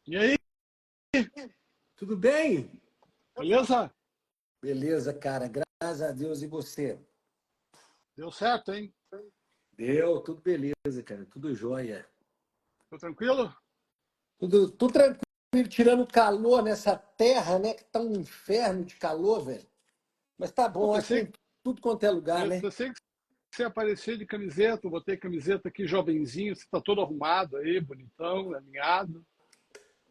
E aí, Tudo bem? beleza? Beleza, cara. Graças a Deus. E você? Deu certo, hein? Deu, tudo beleza, cara. Tudo jóia. Tô tranquilo? Tudo tranquilo, tirando calor nessa terra, né? Que tá um inferno de calor, velho. Mas tá Pô, bom, acho que tem tudo quanto é lugar, né? pensei que você ia aparecer de camiseta, eu botei camiseta aqui jovenzinho, você tá todo arrumado aí, bonitão, alinhado.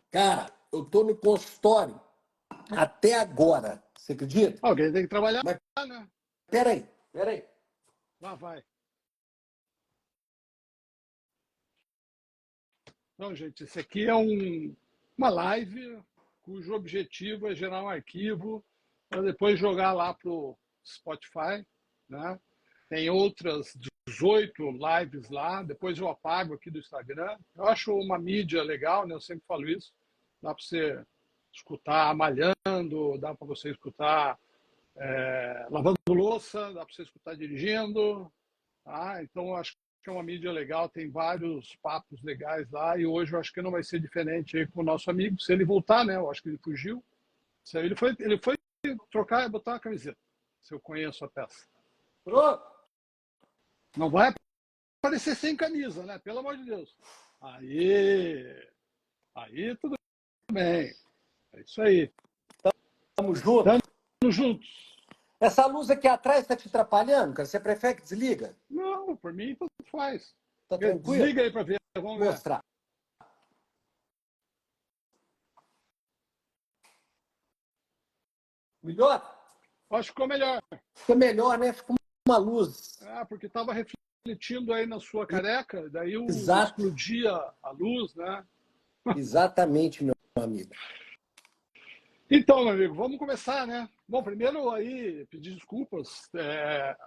Cara, eu tô no consultório até agora. Você acredita? Alguém tem que trabalhar, Mas né? peraí. Lá vai. Então, gente, esse aqui é uma live cujo objetivo é gerar um arquivo para depois jogar lá pro Spotify, né? Tem outras 18 lives lá, depois eu apago aqui do Instagram. Eu acho uma mídia legal, né? Eu sempre falo isso. Dá para você escutar malhando, dá para você escutar lavando louça, dá para você escutar dirigindo. Tá? Então, eu acho que é uma mídia legal, tem vários papos legais lá. E hoje eu acho que não vai ser diferente aí com o nosso amigo. Se ele voltar, né? Eu acho que ele fugiu. Ele foi trocar e botar uma camiseta, se eu conheço a peça. Pronto. Não vai aparecer sem camisa, né? Pelo amor de Deus. Aí tudo bem. É isso aí. Tamo junto. Estamos juntos. Essa luz aqui atrás tá te atrapalhando, cara? Você prefere que desliga? Não, por mim tudo faz. Tá tranquilo? Desliga aí para ver, vamos Vou ver. mostrar. Melhor? Acho que ficou melhor. Fica melhor, né? Fica uma luz. Ah, porque estava refletindo aí na sua careca, daí Exato, explodia a luz, né? exatamente, meu amigo. Então, meu amigo, vamos começar, né? Bom, primeiro aí pedir desculpas.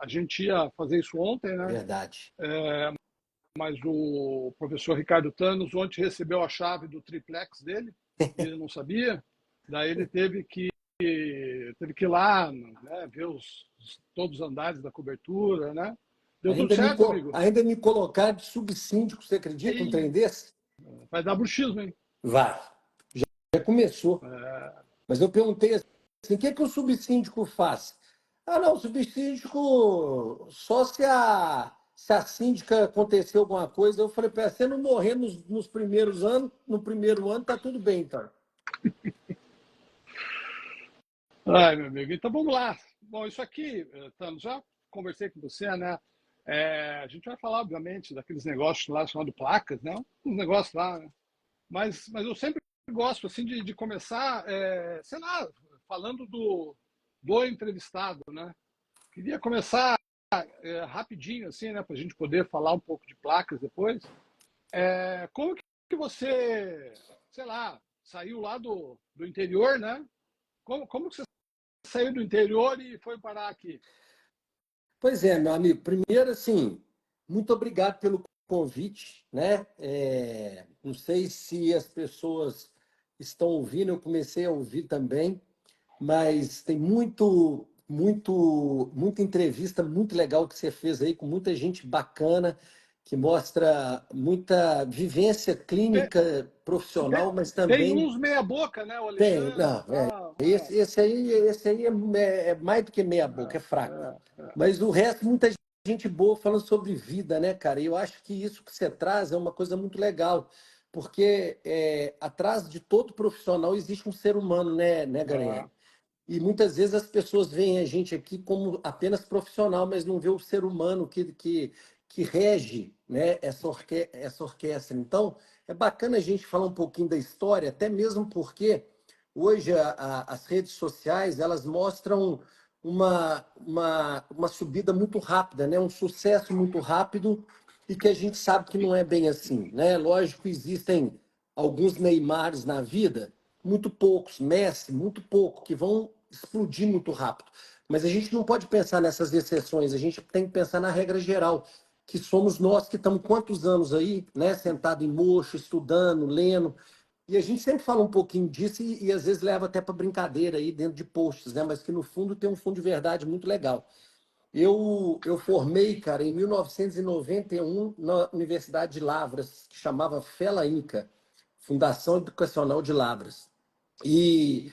A gente ia fazer isso ontem, né? Verdade. Mas o professor Ricardo Thanos ontem recebeu a chave do triplex dele e ele não sabia. Daí ele teve que ir lá, né, ver todos os andares da cobertura, né? Deu tudo certo, amigo? Ainda me colocar de subsíndico, você acredita um trem Aí desse? vai dar bruxismo, hein? Vai. Já começou. É, Mas eu perguntei assim, o que o subsíndico faz? Ah, não, o subsíndico, só se a síndica acontecer alguma coisa, eu falei, para você não morrer nos primeiros anos, no primeiro ano, tá tudo bem, então. Ai, meu amigo, então vamos lá. Bom, isso aqui, Thanos, já conversei com você, né? A gente vai falar, obviamente, daqueles negócios lá chamados placas, né? Uns negócios lá, né? Mas eu sempre gosto, assim, de começar, sei lá, falando do entrevistado, né? Queria começar rapidinho, assim, né? Para a gente poder falar um pouco de placas depois. Como que você, sei lá, saiu lá do interior, né? Como que você saiu do interior e foi parar aqui? Pois é, meu amigo. Primeiro, assim, muito obrigado pelo convite, né? Não sei se as pessoas estão ouvindo, eu comecei a ouvir também, mas tem muita entrevista muito legal que você fez aí com muita gente bacana, que mostra muita vivência Tem, clínica tem, profissional, mas tem também uns meia boca, né? O tem, Alexandre e não, tal, né? esse aí é mais do que meia boca, é fraco. Mas o resto, muita gente boa falando sobre vida, né, cara? E eu acho que isso que você traz é uma coisa muito legal, porque atrás de todo profissional existe um ser humano, né, É, Garanhani? E muitas vezes as pessoas veem a gente aqui como apenas profissional, mas não vê o ser humano que rege, né, essa orquestra. Então, é bacana a gente falar um pouquinho da história, até mesmo porque hoje as redes sociais elas mostram uma subida muito rápida, né, um sucesso muito rápido e que a gente sabe que não é bem assim, né? Lógico, existem alguns Neymares na vida, muito poucos, Messi, muito pouco, que vão explodir muito rápido. Mas a gente não pode pensar nessas exceções, a gente tem que pensar na regra geral, que somos nós que estamos quantos anos aí, né, sentado em mocho, estudando, lendo, e a gente sempre fala um pouquinho disso e às vezes leva até para brincadeira aí dentro de posts, né, mas que no fundo tem um fundo de verdade muito legal. Eu formei, cara, em 1991 na Universidade de Lavras, que chamava Fela Inca. Fundação Educacional de Lavras. E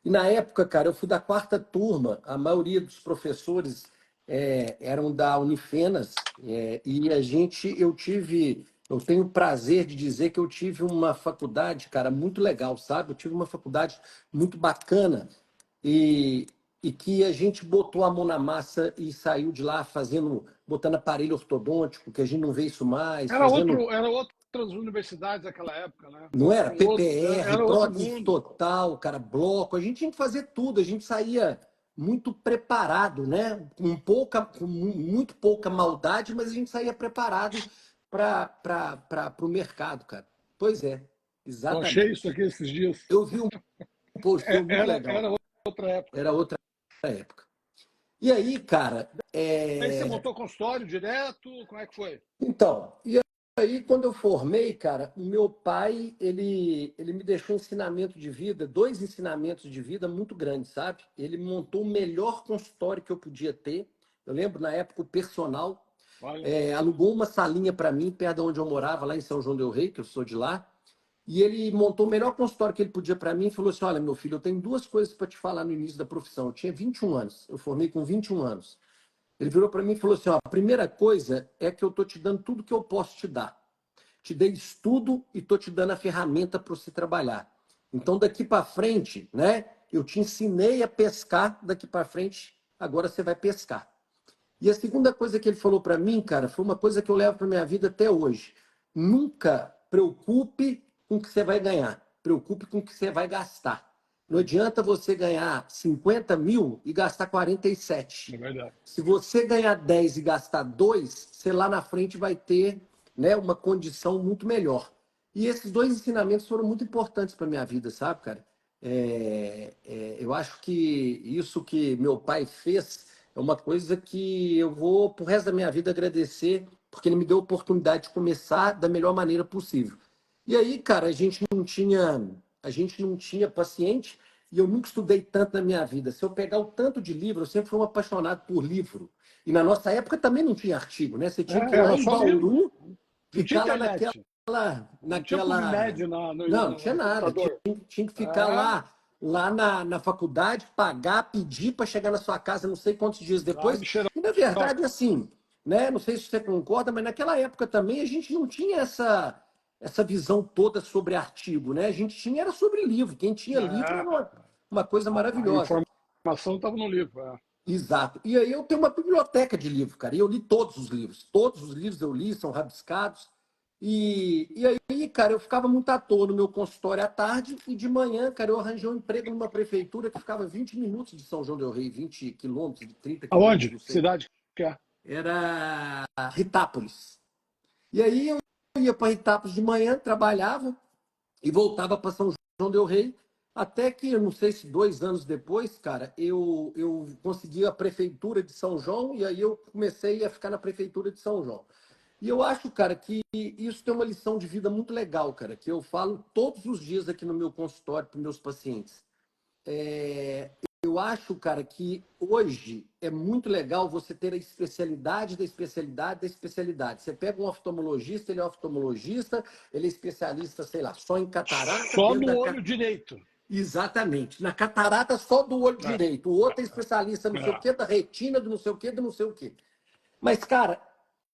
na época, cara, eu fui da quarta turma, a maioria dos professores eram da Unifenas, e eu tenho o prazer de dizer que eu tive uma faculdade, cara, muito legal, sabe? Eu tive uma faculdade muito bacana e, e que a gente botou a mão na massa e saiu de lá botando aparelho ortodôntico, que a gente não vê isso mais, fazendo. Era outras universidades naquela época, né? Não era? PPR, Era outro prótese mundo. total, cara, bloco. A gente tinha que fazer tudo. A gente saía muito preparado, né? Com muito pouca maldade, mas a gente saía preparado para o mercado, cara. Pois é, Eu achei isso exatamente. aqui esses dias. Eu vi um post seu muito legal. Era outra época. Era outra época. E aí, cara, Aí você montou consultório direto? Como é que foi? então, e aí quando eu formei, cara, o meu pai, ele me deixou ensinamento de vida, dois ensinamentos de vida muito grandes, sabe? Ele montou o melhor consultório que eu podia ter. Eu lembro, na época, o personal Olha, alugou uma salinha para mim, perto de onde eu morava, lá em São João del Rei, que eu sou de lá. E ele montou o melhor consultório que ele podia para mim e falou assim: Olha, meu filho, eu tenho duas coisas para te falar no início da profissão. Eu tinha 21 anos, eu formei com 21 anos. Ele virou para mim e falou assim: ó, a primeira coisa é que eu estou te dando tudo que eu posso te dar. Te dei estudo e estou te dando a ferramenta para você trabalhar. Então, daqui para frente, né? Eu te ensinei a pescar, daqui para frente, agora você vai pescar. E a segunda coisa que ele falou para mim, cara, foi uma coisa que eu levo para minha vida até hoje. Nunca preocupe com o que você vai ganhar. Preocupe com o que você vai gastar. Não adianta você ganhar 50 mil e gastar 47. é verdade. Se você ganhar 10 e gastar 2, você lá na frente vai ter, né, uma condição muito melhor. E esses dois ensinamentos foram muito importantes para minha vida, sabe, cara? Eu acho que isso que meu pai fez é uma coisa que eu vou, pro resto da minha vida, agradecer, porque ele me deu a oportunidade de começar da melhor maneira possível. E aí, cara, a gente não tinha paciente e eu nunca estudei tanto na minha vida. Se eu pegar o tanto de livro, eu sempre fui um apaixonado por livro. E na nossa época também não tinha artigo, né? Você tinha que ir lá Era em só livro. Bauru, Não tinha ficar lá naquela, internet. Não tinha naquela. PubMed Não, não tinha no nada. Tinha, computador. tinha que ficar É, lá na faculdade, pagar, pedir para chegar na sua casa não sei quantos dias lá depois. de E na verdade, Xerox. assim, né? Não sei se você concorda, mas naquela época também a gente não tinha essa visão toda sobre artigo, né? A gente tinha era sobre livro. Quem tinha livro É, era uma coisa a maravilhosa. informação estava no livro. É. Exato. E aí eu tenho uma biblioteca de livro, cara. E eu li todos os livros. Todos os livros eu li, são rabiscados. E aí, cara, eu ficava muito à toa no meu consultório à tarde e de manhã, cara, eu arranjei um emprego numa prefeitura que ficava 20 minutos de São João del Rei, 20 quilômetros, 30 quilômetros, Aonde? não sei. Cidade que é? Era Ritápolis. E aí eu ia para Ritápolis de manhã, trabalhava e voltava para São João del Rei, até que, eu não sei se 2 anos depois, cara, eu consegui a prefeitura de São João e aí eu comecei a ficar na prefeitura de São João. E eu acho, cara, que isso tem uma lição de vida muito legal, cara, que eu falo todos os dias aqui no meu consultório para meus pacientes. Eu acho, cara, que hoje é muito legal você ter a especialidade da especialidade da especialidade. Você pega um oftalmologista, ele é oftalmologista, ele é especialista, sei lá, só em catarata, Só dentro no da. olho direito. Exatamente. Na catarata só do olho É, direito. O outro é especialista não sei o é. quê, da retina, do não sei o quê, do não sei o quê. Mas, cara,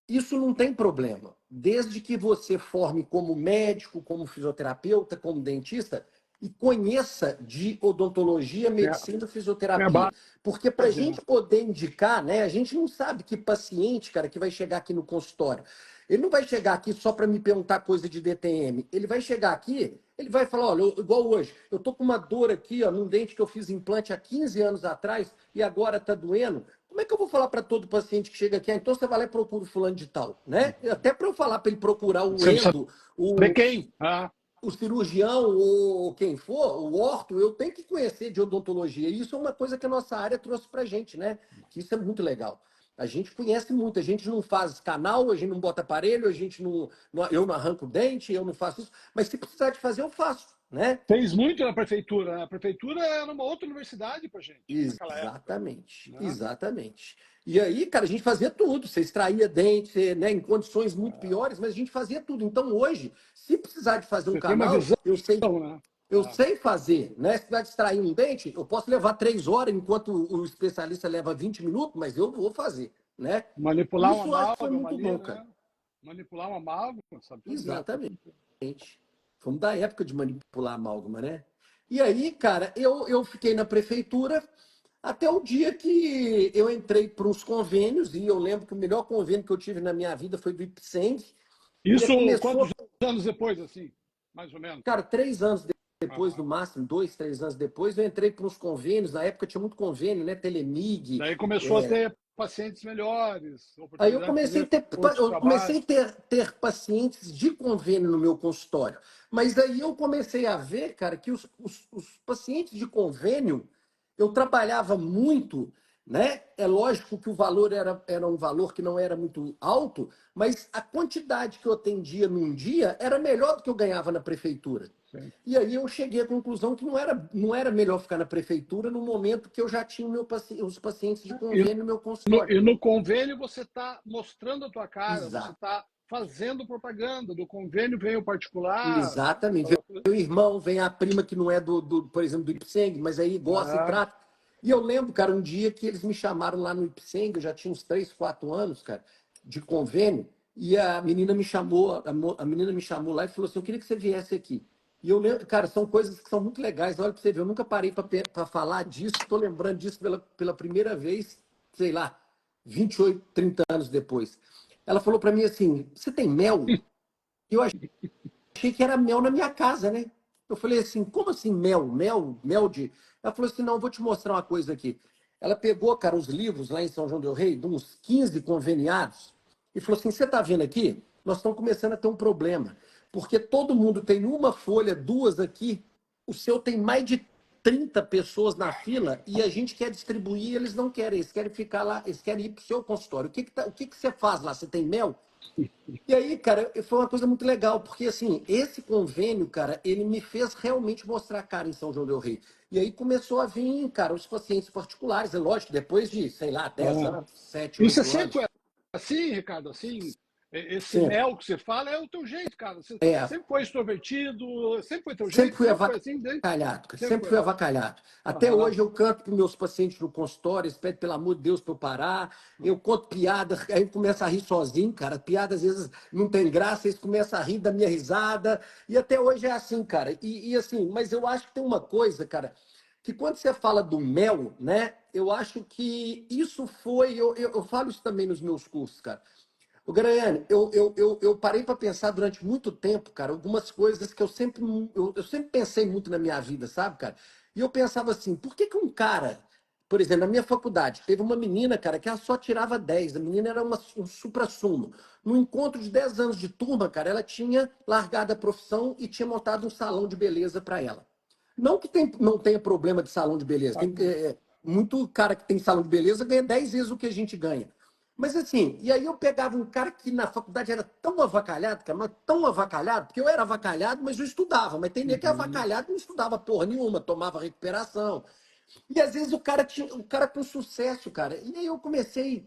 isso não tem problema. Desde que você forme como médico, como fisioterapeuta, como dentista e conheça de odontologia, Tem medicina e tem a fisioterapia. Porque para a base, né? gente poder indicar, né, a gente não sabe que paciente, cara, que vai chegar aqui no consultório. Ele não vai chegar aqui só para me perguntar coisa de DTM. Ele vai chegar aqui, ele vai falar, olha, igual hoje, eu tô com uma dor aqui, ó, num dente que eu fiz implante há 15 anos atrás e agora tá doendo. Como é que eu vou falar para todo paciente que chega aqui? Então você vai lá e procura o fulano de tal, né? Até para eu falar para ele procurar o Você não sabe endo, o, quem? Ah, o cirurgião ou quem for, o orto, eu tenho que conhecer de odontologia. E isso é uma coisa que a nossa área trouxe para a gente, né? Que isso é muito legal. A gente conhece muito, a gente não faz canal, a gente não bota aparelho, eu não arranco dente, eu não faço isso. Mas se precisar de fazer, eu faço. né? Fez muito na prefeitura, né? A prefeitura era uma outra universidade para gente naquela época, Exatamente, né? exatamente. E aí, cara, a gente fazia tudo. Você extraía dente, você, né, em condições muito piores, mas a gente fazia tudo. Então, hoje, se precisar de fazer um Você tem uma canal, visão, eu sei, né? eu sei fazer, né? Se precisar de extrair um dente, eu posso levar 3 horas, enquanto o especialista leva 20 minutos, mas eu vou fazer, né? Manipular uma Isso eu acho que foi amálgama muito ali, bom, cara. né? Manipular uma amálgama, sabe fazer, sabe Exatamente. fazer. Fomos da época de manipular a amálgama, né? E aí, cara, eu fiquei na prefeitura até o dia que eu entrei para uns convênios, e eu lembro que o melhor convênio que eu tive na minha vida foi do Ipseng. E aí Isso começou, quantos anos depois, assim, mais ou menos? cara, 3 anos depois, no Aham. máximo, 2, 3 anos depois, eu entrei para uns convênios. Na época tinha muito convênio, né? Telemig. Daí começou a ter pacientes melhores, Aí eu oportunidade de comecei a fazer ter, outros eu comecei trabalhos. a ter pacientes de convênio no meu consultório. Mas aí eu comecei a ver, cara, que os pacientes de convênio, eu trabalhava muito, né? É lógico que o valor era um valor que não era muito alto, mas a quantidade que eu atendia num dia era melhor do que eu ganhava na prefeitura. Sim. E aí eu cheguei à conclusão que não era melhor ficar na prefeitura no momento que eu já tinha os pacientes de E convênio no meu no, consultório. e no convênio você está mostrando a tua cara, você Exato. está fazendo propaganda. Do convênio vem o particular, né? Exatamente. Vem Aquela coisa. o irmão, vem a prima que não é por exemplo, do Ipseng, mas aí gosta e Ah, trata. E eu lembro, cara, um dia que eles me chamaram lá no Ipseng, eu já tinha uns 3, 4 anos, cara, de convênio, e a menina me chamou, a menina me chamou lá e falou assim: eu queria que você viesse aqui. E eu lembro, cara, são coisas que são muito legais. Olha pra você ver, eu nunca parei para falar disso, estou lembrando disso pela primeira vez, sei lá, 28, 30 anos depois. Ela falou para mim assim: você tem mel? E eu achei que era mel na minha casa, né? Eu falei assim, como assim mel? Mel de... Ela falou assim, não, eu vou te mostrar uma coisa aqui. Ela pegou, cara, os livros lá em São João del Rei, de uns 15 conveniados, e falou assim, você está vendo aqui? Nós estamos começando a ter um problema, porque todo mundo tem uma folha, duas aqui, o seu tem mais de 30 pessoas na fila e a gente quer distribuir, eles não querem, eles querem ficar lá, eles querem ir para o seu consultório. O que que você faz lá? Você tem mel? E aí, cara, foi uma coisa muito legal, porque assim, esse convênio, cara, ele me fez realmente mostrar a cara em São João del Rei. E aí começou a vir, cara, os pacientes particulares, é lógico, depois de, sei lá, 10 ah. anos, 7, Isso 8 sempre anos. foi assim, Ricardo, assim, esse Sempre. mel que você fala é o teu jeito, cara. Você É, sempre foi extrovertido, sempre foi teu sempre jeito, fui sempre foi assim, desde avacalhado, cara, sempre sempre foi. fui avacalhado. Até Aham. hoje eu canto para meus pacientes no consultório, eles pedem pelo amor de Deus para eu parar, eu conto piada, aí eu começo a rir sozinho, cara. Piada às vezes não tem graça, eles começam a rir da minha risada, e até hoje é assim, cara. E assim, mas eu acho que tem uma coisa, cara, que quando você fala do mel, né, eu acho que isso foi, eu falo isso também nos meus cursos, cara. O Graiane, eu parei para pensar durante muito tempo, cara, algumas coisas que eu sempre pensei muito na minha vida, sabe, cara? E eu pensava assim, por que que um cara, por exemplo, na minha faculdade, teve uma menina, cara, que ela só tirava 10, a menina era um suprassumo. No encontro de 10 anos de turma, cara, ela tinha largado a profissão e tinha montado um salão de beleza para ela. Não que não tenha problema de salão de beleza, muito cara que tem salão de beleza ganha 10 vezes o que a gente ganha. Mas assim, e aí eu pegava um cara que na faculdade era tão avacalhado, cara, mas tão avacalhado, porque eu era avacalhado, mas eu estudava. Mas tem nego que é Uhum. avacalhado e não estudava porra nenhuma, tomava recuperação. E às vezes o cara com sucesso, cara. E aí eu comecei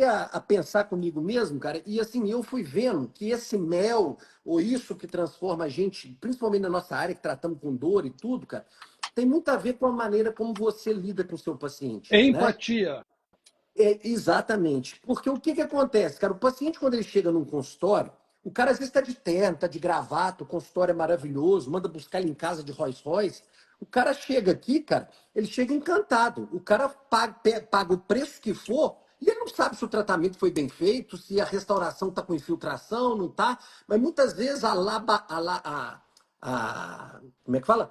a pensar comigo mesmo, cara, e assim, eu fui vendo que esse mel, ou isso que transforma a gente, principalmente na nossa área, que tratamos com dor e tudo, cara, tem muito a ver com a maneira como você lida com o seu paciente, né? Empatia. Exatamente. Porque o que que acontece, cara? O paciente, quando ele chega num consultório, o cara às vezes está de terno, está de gravata, o consultório é maravilhoso, manda buscar ele em casa de Rolls Royce. O cara chega aqui, cara, ele chega encantado. O cara paga o preço que for e ele não sabe se o tratamento foi bem feito, se a restauração está com infiltração, não está. Mas muitas vezes como é que fala?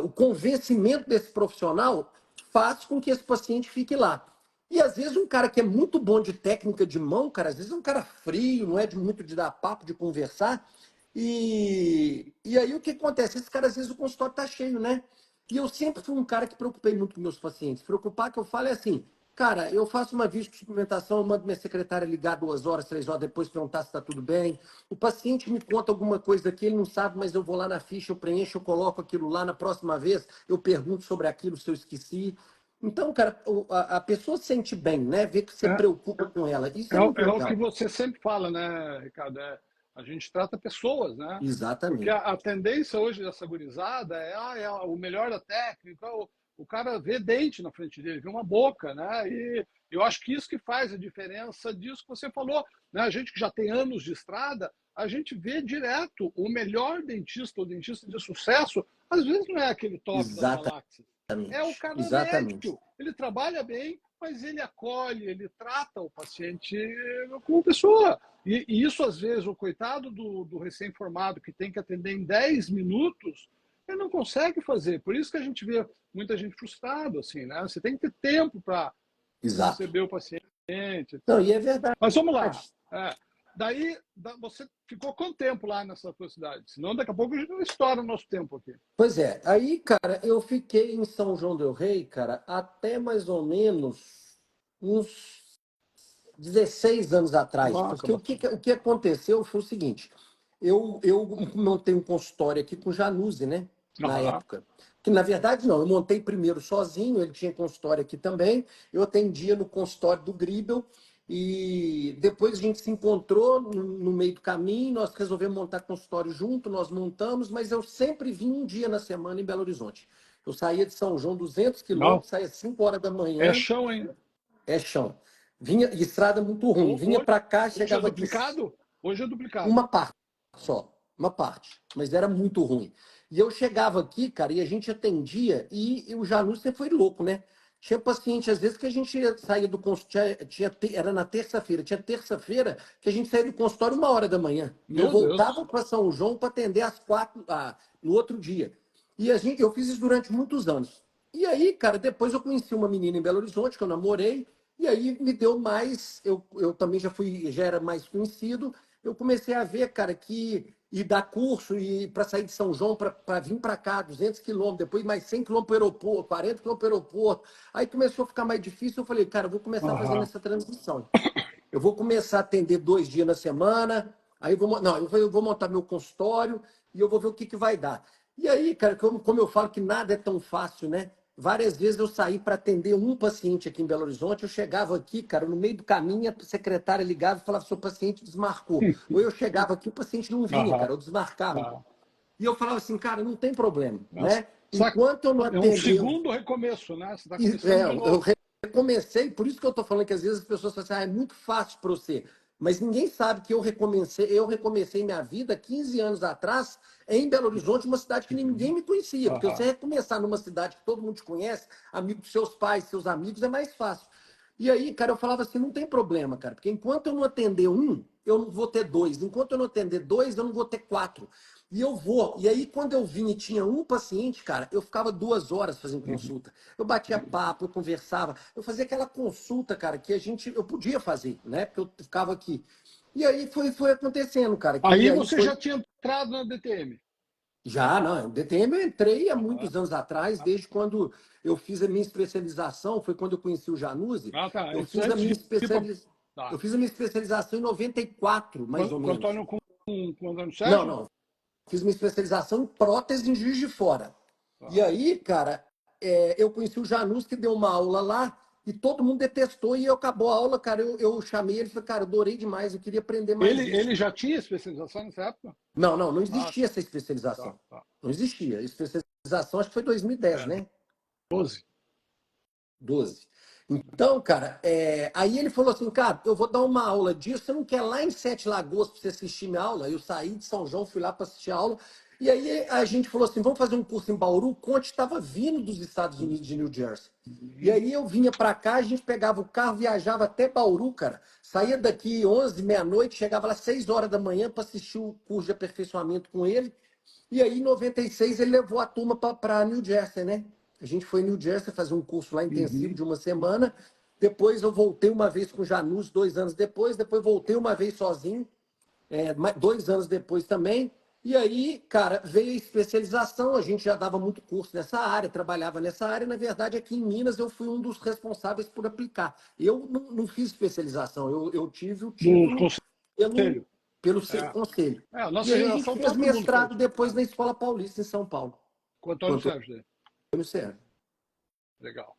O convencimento desse profissional faz com que esse paciente fique lá. E às vezes um cara que é muito bom de técnica de mão, cara, às vezes é um cara frio, não é muito de dar papo, de conversar. E aí o que acontece? Esse cara, às vezes, o consultório tá cheio, né? E eu sempre fui um cara que preocupei muito com meus pacientes. Preocupar que eu falo é assim, Cara, eu faço uma suplementação, eu mando minha secretária ligar 2 horas, 3 horas depois, perguntar se está tudo bem. O paciente me conta alguma coisa que ele não sabe, mas eu vou lá na ficha, eu preencho, eu coloco aquilo lá. Na próxima vez, eu pergunto sobre aquilo se eu esqueci. Então, cara, a pessoa se sente bem, né? Vê que você É, preocupa com ela. Isso é, é muito é o que legal. você sempre fala, né, Ricardo? A gente trata pessoas, né? Porque Exatamente. a tendência hoje dessa gurizada é o melhor da técnica, o cara vê dente na frente dele, vê uma boca, né? E eu acho que isso que faz a diferença disso que você falou, né? A gente que já tem anos de estrada, a gente vê direto o melhor dentista, o dentista de sucesso, às vezes não é aquele top das Exatamente. galáxias, é o cara Exatamente. médio. Ele trabalha bem, mas ele acolhe, ele trata o paciente como pessoa. E isso, às vezes, o coitado do recém-formado que tem que atender em 10 minutos, ele não consegue fazer. Por isso que a gente vê muita gente frustrada, assim, né? Você tem que ter tempo para Exato. receber o paciente, Não, etc. e é verdade. Mas vamos lá. Daí, você ficou quanto tempo lá nessa tua cidade? Senão, daqui a pouco a gente não estoura o nosso tempo aqui. Pois é, aí, cara, eu fiquei em São João del Rei, cara, até mais ou menos uns 16 anos atrás, Nossa, porque bastante. o que aconteceu foi o seguinte, eu montei um consultório aqui com o Januse, né, na Aham. época. Que, na verdade, não, eu montei primeiro sozinho, ele tinha consultório aqui também, eu atendia no consultório do Gribel, e depois a gente se encontrou no meio do caminho, nós resolvemos montar consultório junto, nós montamos, mas eu sempre vim um dia na semana em Belo Horizonte. Eu saía de São João 200 Não, quilômetros, saía 5 horas da é manhã, chão, hein? é chão. Vinha, estrada muito ruim. Vinha para cá, Hoje é chegava aqui duplicado? Hoje é duplicado. uma parte só, uma parte, mas era muito ruim. E eu chegava aqui, cara, e a gente atendia, e o Janus sempre foi louco, né? Tinha paciente, às vezes, que a gente saía do consultório, era na terça-feira, tinha terça-feira que a gente saía do consultório 1 hora da manhã. E eu Meu voltava Deus. para São João para atender às 4, no outro dia. E eu fiz isso durante muitos anos. E aí, cara, depois eu conheci uma menina em Belo Horizonte, que eu namorei, e aí me deu mais, eu também já era mais conhecido, eu comecei a ver, cara, que ir dar curso e para sair de São João para vir para cá, 200 quilômetros, depois mais 100 quilômetros para o aeroporto, 40 quilômetros para o aeroporto. Aí começou a ficar mais difícil. Eu falei, cara, eu vou começar fazendo Aham. essa transição. Eu vou começar a atender 2 dias na semana, aí eu vou montar meu consultório e eu vou ver o que vai dar. E aí, cara, como eu falo que nada é tão fácil, né? Várias vezes eu saí para atender um paciente aqui em Belo Horizonte, eu chegava aqui, cara, no meio do caminho, a secretária ligava e falava, seu paciente desmarcou. Ou eu chegava aqui, o paciente não vinha, cara, Aham. eu desmarcava. Tá. E eu falava assim, cara, não tem problema, Mas, né? sabe, Enquanto eu não é um atender, segundo recomeço, né? Você está e, começando de eu novo. recomecei, por isso que eu estou falando que às vezes as pessoas falam assim, é muito fácil para você. Mas ninguém sabe que eu recomecei minha vida 15 anos atrás em Belo Horizonte, uma cidade que ninguém me conhecia. Porque você Aham. recomeçar numa cidade que todo mundo te conhece, amigo dos seus pais, seus amigos, é mais fácil. E aí, cara, eu falava assim, não tem problema, cara, porque enquanto eu não atender um, eu não vou ter dois. Enquanto eu não atender dois, eu não vou ter quatro. E eu vou. E aí, quando eu vim e tinha um paciente, cara, eu ficava 2 horas fazendo Uhum. consulta. Eu batia papo, eu conversava, eu fazia aquela consulta, cara, que eu podia fazer, né? Porque eu ficava aqui. E aí foi acontecendo, cara, que Aí aí você foi. já tinha entrado na DTM. Já, não, DTM eu entrei há Aham. muitos anos atrás, desde quando eu fiz a minha especialização, foi quando eu conheci o Januse. Ah, tá. Eu Isso fiz a antes minha de ir para. especialização. Eu Tá. fiz a minha especialização em 94, mais ou Com o menos. Antônio com o Antônio Não, Sérgio? não. Fiz minha especialização em prótese em Juiz de Fora. E Tá. aí, cara, eu conheci o Janus, que deu uma aula lá, e todo mundo detestou, e acabou a aula, cara, eu chamei ele e falei, cara, adorei demais, eu queria aprender mais Ele isso. já tinha especialização nessa época? Não Ah, existia tá. essa Tá, especialização. tá. Não existia. Especialização acho que foi 2010, É, né? 12. 12. Então, cara, aí ele falou assim, cara, eu vou dar uma aula disso, você não quer ir lá em Sete Lagoas para você assistir minha aula? Eu saí de São João, fui lá para assistir a aula, e aí a gente falou assim, vamos fazer um curso em Bauru? O Conte estava vindo dos Estados Unidos, de New Jersey. E Uhum. aí eu vinha para cá, a gente pegava o carro, viajava até Bauru, cara, saía daqui 11, meia-noite, chegava lá 6 horas da manhã para assistir o curso de aperfeiçoamento com ele, e aí, em 96, ele levou a turma para New Jersey, né? A gente foi em New Jersey fazer um curso lá intensivo Uhum. de uma semana. Depois eu voltei uma vez com o Janus, 2 anos depois. Depois voltei uma vez sozinho, 2 anos depois também. E aí, cara, veio a especialização, a gente já dava muito curso nessa área, trabalhava nessa área, e, na verdade, aqui em Minas eu fui um dos responsáveis por aplicar. Eu não fiz especialização, eu tive o Do título pelo, conselho. pelo É. conselho. A E nossa aí a gente geração, fez todo mundo fez. mestrado depois É. na Escola Paulista, em São Paulo, Com o com o Antônio Sérgio. Antônio Sérgio. Legal.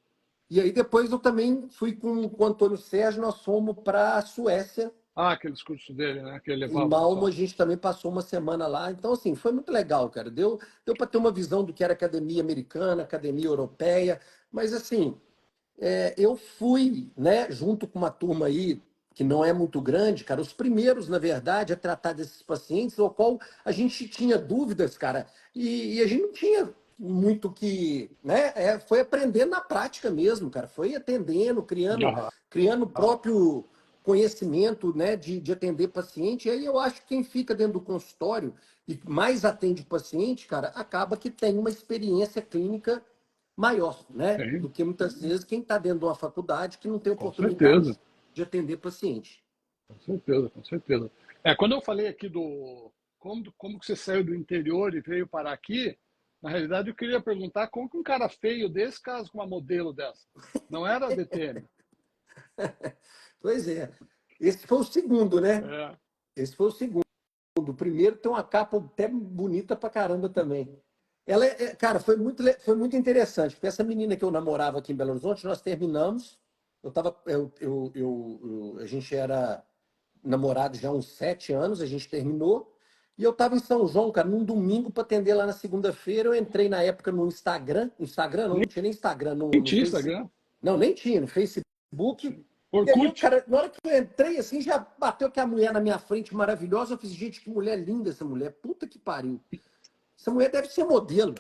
E aí depois eu também fui com o Antônio Sérgio, nós fomos para a Suécia. Ah, aqueles cursos dele, né? Que ele Em levava o Malmo, a pessoal. gente também passou uma semana lá. Então, assim, foi muito legal, cara. Deu para ter uma visão do que era academia americana, academia europeia. Mas, assim, eu fui, né, junto com uma turma aí, que não é muito grande, cara, os primeiros, na verdade, a tratar desses pacientes, ao qual a gente tinha dúvidas, cara, e a gente não tinha muito que, né, foi aprendendo na prática mesmo, cara, foi atendendo, Aham. criando o próprio conhecimento, né, de atender paciente. E aí eu acho que quem fica dentro do consultório e mais atende paciente, cara, acaba que tem uma experiência clínica maior, né? Sim, Do que muitas vezes quem está dentro de uma faculdade que não tem com certeza. oportunidade de atender paciente. Com certeza, com certeza. Quando eu falei aqui do como que você saiu do interior e veio parar aqui, na realidade eu queria perguntar como que um cara feio desse casa com uma modelo dessa. Não era a DTM. Pois é. Esse foi o segundo, né? É. Esse foi o segundo. O primeiro tem uma capa até bonita pra caramba também. Ela cara, foi muito interessante, porque essa menina que eu namorava aqui em Belo Horizonte, nós terminamos. Eu tava, a gente era namorado já há uns 7 anos, a gente terminou. E eu estava em São João, cara, num domingo para atender lá na segunda-feira. Eu entrei na época no Instagram. Instagram não, Nem não tinha nem Instagram, no tinha Facebook. Instagram. Não, nem tinha, no Facebook. E aí, Orkut. cara, na hora que eu entrei, assim, já bateu que a mulher na minha frente maravilhosa. Eu fiz, gente, que mulher linda essa mulher. Puta que pariu. Essa mulher deve ser modelo.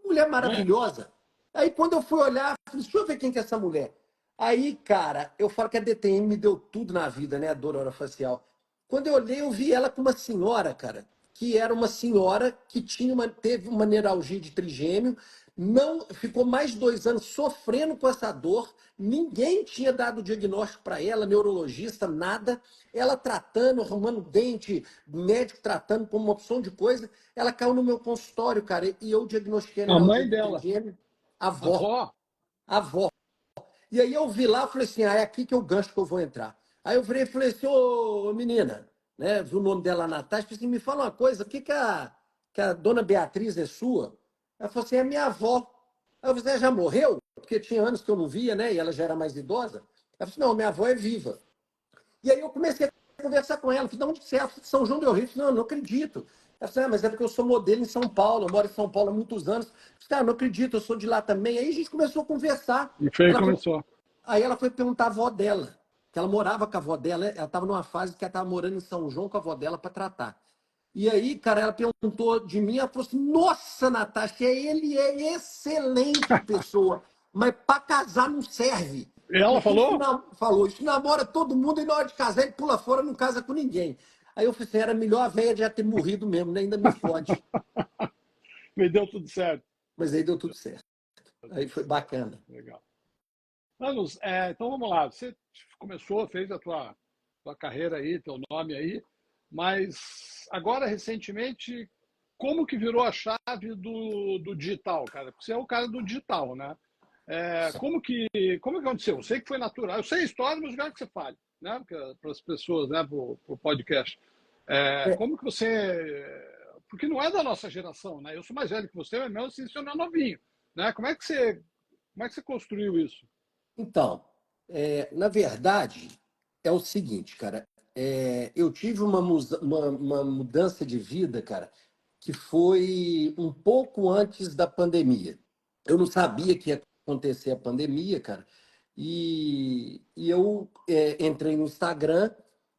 Mulher É. maravilhosa. Aí quando eu fui olhar, falei, deixa eu ver quem que é essa mulher. Aí, cara, eu falo que a DTM me deu tudo na vida, né? A dor orofacial. Quando eu olhei, eu vi ela com uma senhora, cara, que era uma senhora que teve uma neuralgia de trigêmeo, não ficou mais de 2 anos sofrendo com essa dor, ninguém tinha dado diagnóstico para ela, neurologista, nada. Ela tratando, arrumando dente, médico tratando como uma opção de coisa. Ela caiu no meu consultório, cara, e eu diagnostiquei a A neuralgia mãe de dela, trigêmeo. a Avó, avó. avó. E aí eu vi lá, falei assim, é aqui que eu gancho que eu vou entrar. Aí eu virei e falei assim, ô menina, né? Vi o nome dela, Natasha, falei assim, me fala uma coisa, o que que a dona Beatriz é sua? Ela falou assim, é minha avó. Aí eu falei, "Você já morreu? Porque tinha anos que eu não via, né? E ela já era mais idosa. Ela falou assim, não, minha avó é viva. E aí eu comecei a conversar com ela. Falei, de onde você é? Ela falou, São João del Rei. Eu falei, não, não acredito. Ela falou, mas é porque eu sou modelo em São Paulo, eu moro em São Paulo há muitos anos. Eu falei, cara, não acredito, eu sou de lá também. Aí a gente começou a conversar. E foi aí que Ela foi, começou. aí ela foi perguntar à avó dela, que ela morava com a avó dela, ela estava numa fase que ela estava morando em São João com a avó dela para tratar. E aí, cara, ela perguntou de mim, ela falou assim, nossa, Natasha, ele é excelente pessoa, mas para casar não serve. E ela Porque falou? falou, isso namora todo mundo e na hora de casar ele pula fora, não casa com ninguém. Aí eu falei assim, era melhor a velha já ter morrido mesmo, né? Ainda me fode. Me deu tudo certo. Mas aí deu tudo certo. Deu Aí tudo foi certo. bacana. Legal. Manos, então vamos lá. Você começou, fez a tua carreira aí, teu nome aí, mas agora, recentemente, como que virou a chave do digital, cara? Porque você é o cara do digital, né? Como que aconteceu? Eu sei que foi natural. Eu sei a história, mas eu quero que você fale, né? Para as pessoas, né? Para o podcast. É, Como que você... Porque não é da nossa geração, né? Eu sou mais velho que você, mas mesmo assim, você não é novinho, né? Como é que você construiu isso? então, na verdade, é o seguinte, cara. Eu tive uma mudança de vida, cara, que foi um pouco antes da pandemia. Eu não sabia que ia acontecer a pandemia, cara, e eu entrei no Instagram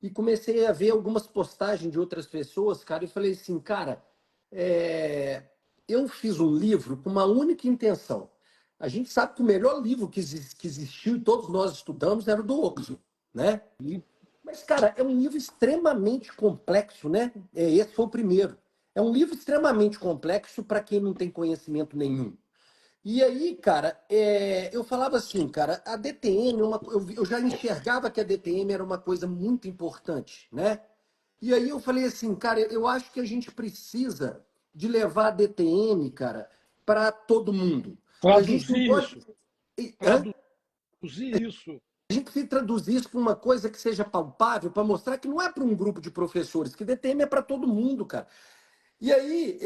e comecei a ver algumas postagens de outras pessoas, cara, e falei assim, cara, é, eu fiz um livro com uma única intenção. A gente sabe que o melhor livro que existiu e todos nós estudamos era o do Oxford, né? Mas, cara, é um livro extremamente complexo, né? Esse foi o primeiro. É um livro extremamente complexo para quem não tem conhecimento nenhum. E aí, cara, eu falava assim, cara, a DTM, eu já enxergava que a DTM era uma coisa muito importante, né? E aí eu falei assim, cara, eu acho que a gente precisa de levar a DTM, cara, para todo mundo. A gente não Traduzir pode. isso, Hã? traduzir isso. A gente precisa traduzir isso para uma coisa que seja palpável, para mostrar que não é para um grupo de professores, que DTM é para todo mundo, cara. E aí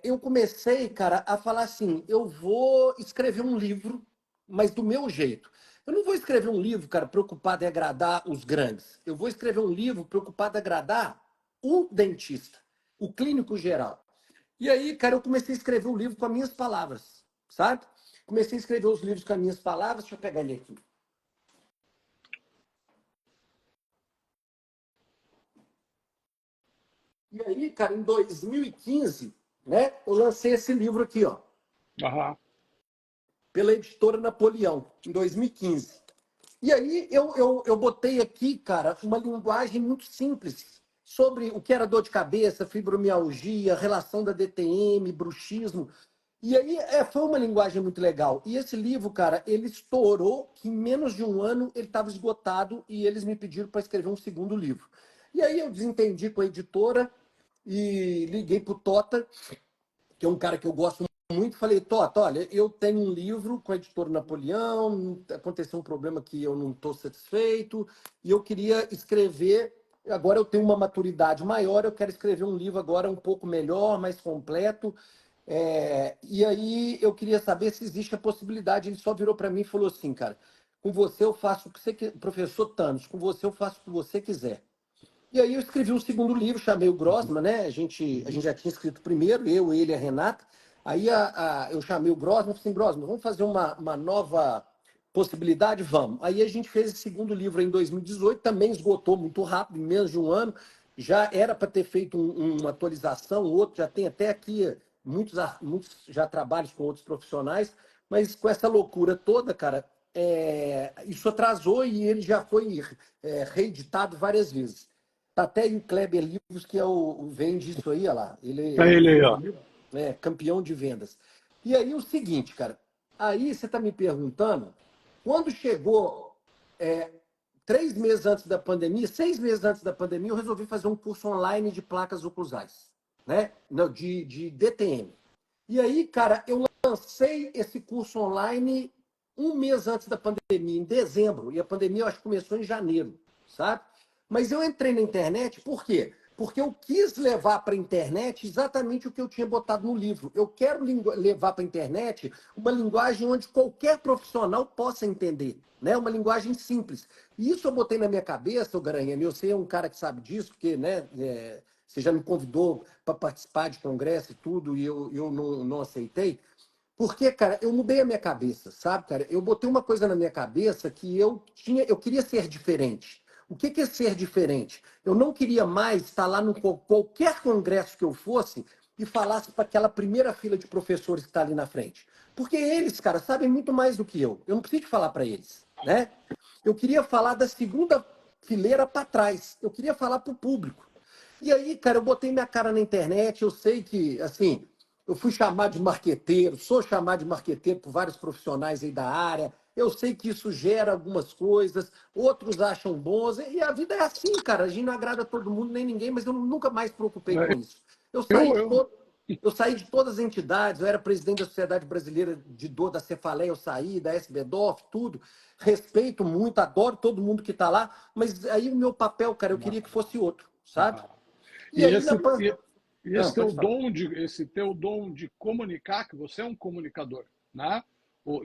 eu comecei, cara, a falar assim: eu vou escrever um livro, mas do meu jeito. Eu não vou escrever um livro, cara, preocupado em agradar os grandes. Eu vou escrever um livro preocupado em agradar o dentista, o clínico geral. E aí, cara, eu comecei a escrever o livro com as minhas palavras, sabe? Comecei a escrever os livros com as minhas palavras. Deixa eu pegar ele aqui. E aí, cara, em 2015, né, eu lancei esse livro aqui, ó, Aham. pela editora Napoleão, em 2015. E aí eu botei aqui, cara, uma linguagem muito simples sobre o que era dor de cabeça, fibromialgia, relação da DTM, bruxismo. E aí foi uma linguagem muito legal. E esse livro, cara, ele estourou, que em menos de um ano ele estava esgotado e eles me pediram para escrever um segundo livro. E aí eu desentendi com a editora e liguei para o Tota, que é um cara que eu gosto muito, falei, Tota, olha, eu tenho um livro com a editora Napoleão, aconteceu um problema que eu não estou satisfeito, e eu queria escrever, agora eu tenho uma maturidade maior, eu quero escrever um livro agora um pouco melhor, mais completo, e aí eu queria saber se existe a possibilidade, ele só virou para mim e falou assim, cara, com você eu faço o que você quiser, professor Thanos, com você eu faço o que você quiser. E aí eu escrevi um segundo livro, chamei o Grossman, né? A gente já tinha escrito primeiro, eu, ele e a Renata. Aí eu chamei o Grossman e falei assim, Grossman, vamos fazer uma nova possibilidade? Vamos. Aí a gente fez esse segundo livro em 2018, também esgotou muito rápido, em menos de um ano. Já era para ter feito uma atualização, outro já tem até aqui muitos já trabalhos com outros profissionais, mas com essa loucura toda, cara, isso atrasou e ele já foi reeditado várias vezes. Tá até aí o Kleber Livros, que vende isso aí, olha lá. Tá Ele ele aí, fez o ó. livro, campeão de vendas. E aí o seguinte, cara, aí você está me perguntando, quando chegou 3 meses antes da pandemia, 6 meses antes da pandemia, eu resolvi fazer um curso online de placas oclusais, né? Não, de DTM. E aí, cara, eu lancei esse curso online um mês antes da pandemia, em dezembro, e a pandemia eu acho que começou em janeiro, sabe? Mas eu entrei na internet, por quê? Porque eu quis levar para a internet exatamente o que eu tinha botado no livro. Eu quero levar para a internet uma linguagem onde qualquer profissional possa entender, né? Uma linguagem simples. E isso eu botei na minha cabeça, o Garanhani, você é um cara que sabe disso, porque, né, você já me convidou para participar de congresso e tudo, e eu não aceitei. Porque, cara, eu mudei a minha cabeça, sabe, cara? Eu botei uma coisa na minha cabeça que eu queria ser diferente. O que é ser diferente? Eu não queria mais estar lá no qualquer congresso que eu fosse e falasse para aquela primeira fila de professores que está ali na frente. Porque eles, cara, sabem muito mais do que eu. Eu não preciso falar para eles, né? Eu queria falar da segunda fileira para trás. Eu queria falar para o público. E aí, cara, eu botei minha cara na internet, eu sei que, assim, eu fui chamado de marqueteiro, sou chamado de marqueteiro por vários profissionais aí da área, eu sei que isso gera algumas coisas, outros acham bons, e a vida é assim, cara, a gente não agrada todo mundo, nem ninguém, mas eu nunca mais me preocupei com isso. Eu saí Eu, de, eu, to... eu saí de todas as entidades, eu era presidente da Sociedade Brasileira de Dor da Cefaleia, eu saí, da SBDOF, tudo, respeito muito, adoro todo mundo que está lá, mas aí o meu papel, cara, eu queria que fosse outro, sabe? E e aí na esse, pan... e Não, pode falar. esse teu dom de comunicar, que você é um comunicador, né?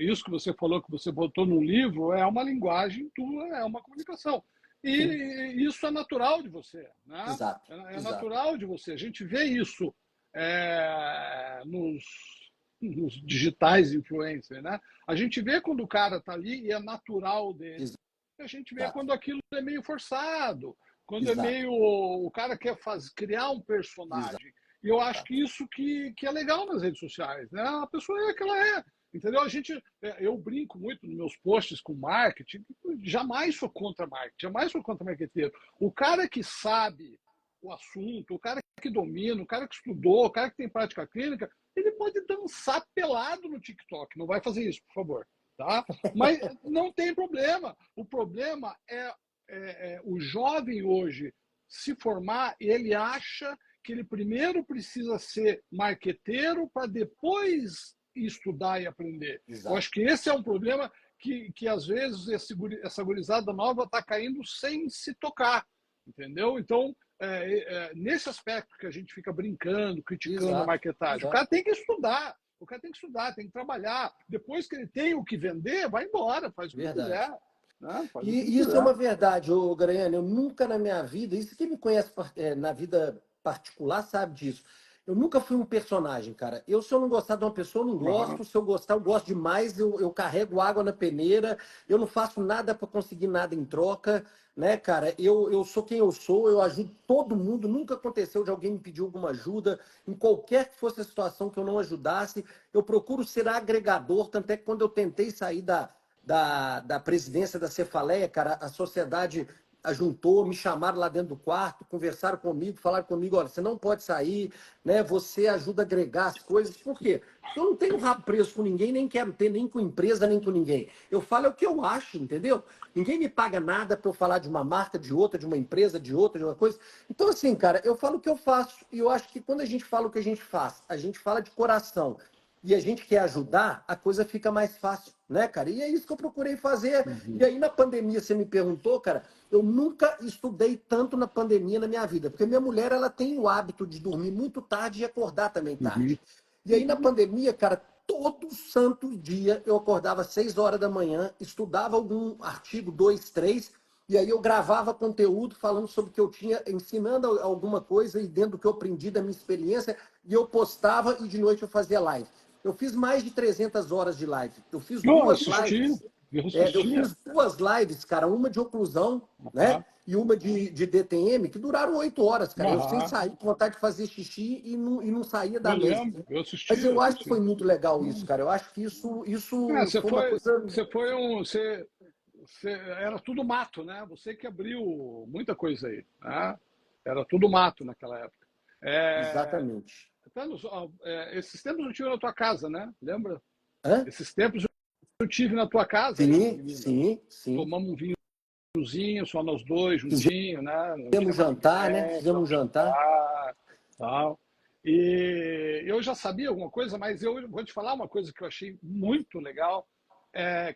Isso que você falou que você botou num livro é uma linguagem tua, é uma comunicação. Sim, E isso é natural de você, né? exato, É exato, natural de você. A gente vê isso nos digitais influencers, né? A gente vê quando o cara tá ali e é natural dele. A gente vê exato, quando aquilo é meio forçado, quando é exato, meio. O cara quer criar um exato. personagem. E eu acho que isso que é legal nas redes sociais, né? A pessoa é que ela é. Entendeu? Eu brinco muito nos meus posts com marketing, jamais sou contra marketing, jamais sou contra marketeiro. O cara que sabe o assunto, o cara que domina, o cara que estudou, o cara que tem prática clínica, ele pode dançar pelado no TikTok. Não vai fazer isso, por favor. Tá? Mas não tem problema. O problema é o jovem hoje se formar, ele acha que ele primeiro precisa ser marqueteiro para depois estudar e aprender. Exato. Eu acho que esse é um problema que às vezes, essa gurizada nova está caindo sem se tocar, entendeu? Então, nesse aspecto que a gente fica brincando, criticando a Exato. marketagem, Exato. o cara tem que estudar. O cara tem que estudar, tem que trabalhar. Depois que ele tem o que vender, vai embora, faz o que Verdade. quiser. Né? Faz o que E isso é quiser. uma verdade, ô Graiane. Eu nunca na minha vida, isso quem me conhece na vida particular sabe disso. Eu nunca fui um personagem, cara. Se eu não gostar de uma pessoa, eu não Uhum. gosto. Se eu gostar, eu gosto demais. Eu carrego água na peneira. Eu não faço nada para conseguir nada em troca, né, cara? Eu sou quem eu sou. Eu ajudo todo mundo. Nunca aconteceu de alguém me pedir alguma ajuda, em qualquer que fosse a situação que eu não ajudasse. Eu procuro ser agregador. Tanto é que quando eu tentei sair da presidência da Cefaleia, cara, a sociedade ajuntou, me chamaram lá dentro do quarto, conversaram comigo, falaram comigo, olha, você não pode sair, né? Você ajuda a agregar as coisas. Por quê? Eu não tenho rabo preso com ninguém, nem quero ter, nem com empresa, nem com ninguém. Eu falo o que eu acho, entendeu? Ninguém me paga nada para eu falar de uma marca, de outra, de uma empresa, de outra, de uma coisa. Então, assim, cara, eu falo o que eu faço. E eu acho que quando a gente fala o que a gente faz, a gente fala de coração e a gente quer ajudar, a coisa fica mais fácil, né, cara? E é isso que eu procurei fazer. E aí, na pandemia, você me perguntou, cara, eu nunca estudei tanto na pandemia na minha vida, porque minha mulher, ela tem o hábito de dormir muito tarde e acordar também Uhum. tarde. E aí, na pandemia, cara, todo santo dia eu acordava às 6 horas da manhã, estudava algum artigo, dois, três, e aí eu gravava conteúdo falando sobre o que eu tinha, ensinando alguma coisa e dentro do que eu aprendi da minha experiência, e eu postava e de noite eu fazia live. Eu fiz mais de 300 horas de live. Eu fiz Eu duas assisti, lives. eu Eu assistia. fiz duas lives, cara, uma de oclusão, né? Aham, E uma de DTM, que duraram 8 horas, cara. Eu sem aham. sair, com vontade de fazer xixi e não saía da Eu mesa. lembro, eu Mas assisti, eu eu acho que foi assisti. muito legal isso, cara. Eu acho que isso Você foi uma foi, coisa. você foi um, era tudo mato, né? Você que abriu muita coisa aí, né? Era tudo mato naquela época. É, Exatamente. até esses tempos eu tive na tua casa, né? Lembra? Hã? Esses tempos eu tive na tua casa, né, Sim, menina? sim, sim. Tomamos um vinhozinho, só nós dois, juntinho, né? Não tinha Fizemos mais jantar, né? ninguém, Fizemos vamos jantar. jantar, tal. E eu já sabia alguma coisa, mas eu vou te falar uma coisa que eu achei muito legal,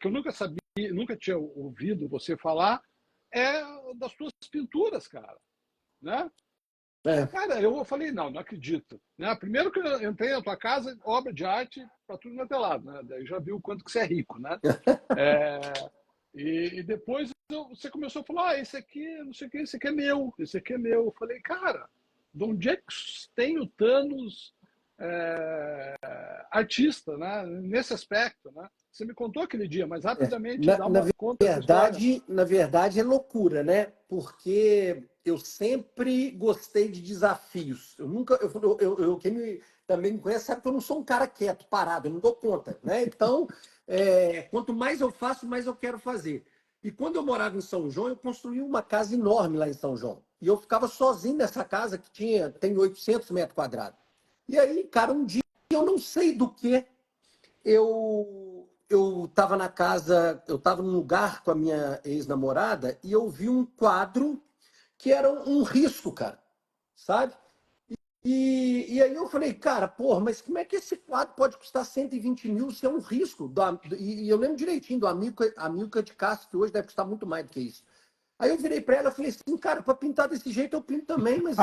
que eu nunca sabia, nunca tinha ouvido você falar, é das tuas pinturas, cara, né? É, Cara, eu falei, não acredito. Né? Primeiro que eu entrei na tua casa, obra de arte para tudo no teu lado, né? Daí já viu o quanto que você é rico, né? É, e depois você começou a falar, esse aqui, não sei o que, esse aqui é meu, esse aqui é meu. Eu falei, cara, de onde é que tem o Thanos artista, né? Nesse aspecto, né? Você me contou aquele dia, mas rapidamente Na, dá na uma conta essa história. na verdade é loucura, né? Porque eu sempre gostei de desafios. Eu nunca, quem também me conhece sabe que eu não sou um cara quieto, parado, eu não dou conta, né? Então, quanto mais eu faço, mais eu quero fazer. E quando eu morava em São João, eu construí uma casa enorme lá em São João. E eu ficava sozinho nessa casa que tem 800 metros quadrados. E aí, cara, um dia eu não sei do que eu estava na casa, eu estava num lugar com a minha ex-namorada e eu vi um quadro que era um risco, cara, sabe? E aí eu falei, cara, porra, mas como é que esse quadro pode custar 120 mil se é um risco? E eu lembro direitinho do Amilcar de Castro, que hoje deve custar muito mais do que isso. Aí eu virei para ela e falei assim, cara, para pintar desse jeito eu pinto também, mas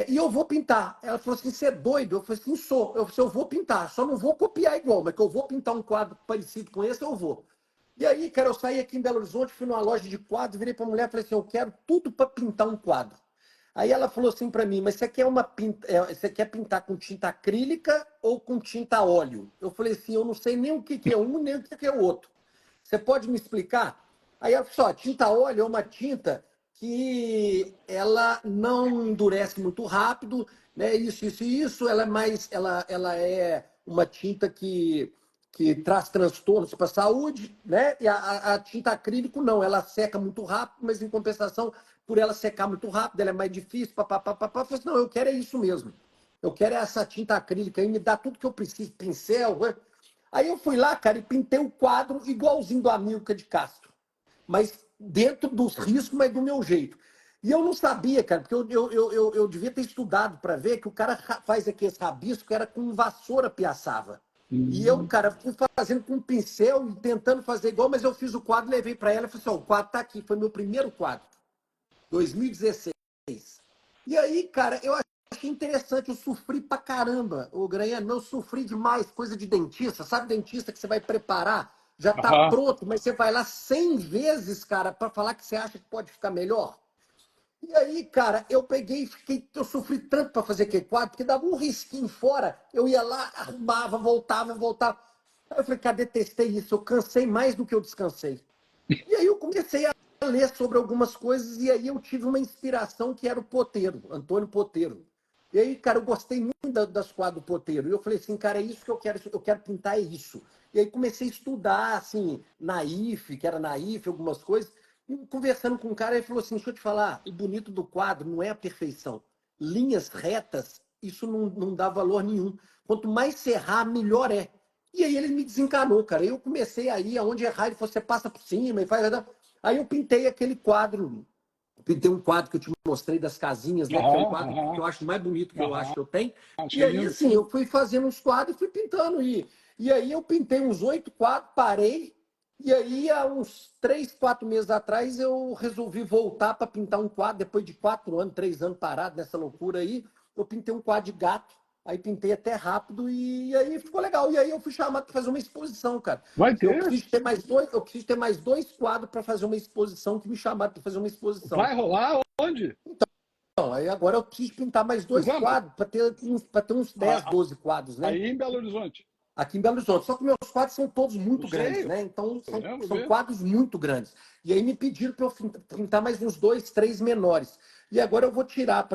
e eu vou pintar. Ela falou assim: você é doido? Eu falei assim: sou. Eu vou pintar, só não vou copiar igual, mas que eu vou pintar um quadro parecido com esse, eu vou. E aí, cara, eu saí aqui em Belo Horizonte, fui numa loja de quadros, virei para a mulher e falei assim: eu quero tudo para pintar um quadro. Aí ela falou assim para mim: mas você quer pintar com tinta acrílica ou com tinta a óleo? Eu falei assim: eu não sei nem o que que é um, nem o que que é o outro. Você pode me explicar? Aí ela falou: tinta a óleo é uma tinta que ela não endurece muito rápido, né? Isso, isso. Ela é uma tinta que traz transtornos para a saúde, né? E a tinta acrílico não, ela seca muito rápido, mas em compensação, por ela secar muito rápido, ela é mais difícil, papapá. Eu falei assim, não, eu quero é isso mesmo. Eu quero essa tinta acrílica aí, me dá tudo que eu preciso, pincel. Né? Aí eu fui lá, cara, e pintei o quadro igualzinho do Amilcar de Castro, mas dentro dos riscos, mas do meu jeito. E eu não sabia, cara, porque eu devia ter estudado para ver que o cara faz aqui esse rabisco, era com vassoura piaçava. E eu, cara, fui fazendo com um pincel e tentando fazer igual, mas eu fiz o quadro, levei para ela e falei assim: ó, o quadro tá aqui, foi meu primeiro quadro, 2016. E aí, cara, eu achei interessante, eu sofri pra caramba, o Graiano, eu sofri demais, coisa de dentista, sabe dentista que você vai preparar, já tá Aham. pronto, mas você vai lá 100 vezes, cara, para falar que você acha que pode ficar melhor? E aí, cara, eu peguei e fiquei. Eu sofri tanto para fazer aquele quadro, porque dava um risquinho fora, eu ia lá, arrumava, voltava, voltava. Aí eu falei, cara, detestei isso, eu cansei mais do que eu descansei. E aí eu comecei a ler sobre algumas coisas, e aí eu tive uma inspiração que era o Poteiro, Antônio Poteiro. E aí, cara, eu gostei muito das quadros do Poteiro. E eu falei assim, cara, é isso que eu quero pintar, é isso. E aí comecei a estudar, assim, naif, que era naif, algumas coisas. E conversando com um cara, ele falou assim, deixa eu te falar, o bonito do quadro não é a perfeição. Linhas retas, isso não dá valor nenhum. Quanto mais serrar, melhor é. E aí ele me desencanou, cara. Eu comecei aí, aonde errar, ele falou, você passa por cima e faz... Aí eu pintei aquele quadro, pintei um quadro que eu te mostrei das casinhas, né? Que é um Aham, quadro que aham, eu acho mais bonito que eu acho aham. que eu tenho. E Achei aí, lindo. assim, eu fui fazendo uns quadros e fui pintando. E aí eu pintei uns 8 quadros, parei. E aí, há uns 3, 4 meses atrás, eu resolvi voltar para pintar um quadro, depois de 4 anos, 3 anos parado nessa loucura aí. Eu pintei um quadro de gato, aí pintei até rápido e aí ficou legal. E aí eu fui chamado para fazer uma exposição, cara. Vai Eu ter? preciso ter mais dois, eu preciso ter mais 2 quadros para fazer uma exposição, que me chamaram para fazer uma exposição. Vai rolar onde? Então, aí agora eu preciso pintar mais dois Não, mas quadros para ter uns 10, 12 quadros, né? aí em Belo Horizonte. Aqui em Belo Horizonte. Só que meus quadros são todos Não muito grandes, sei, né? Então, eu são, lembro são ver. quadros muito grandes. E aí me pediram para eu pintar mais uns 2, 3 menores. E agora eu vou tirar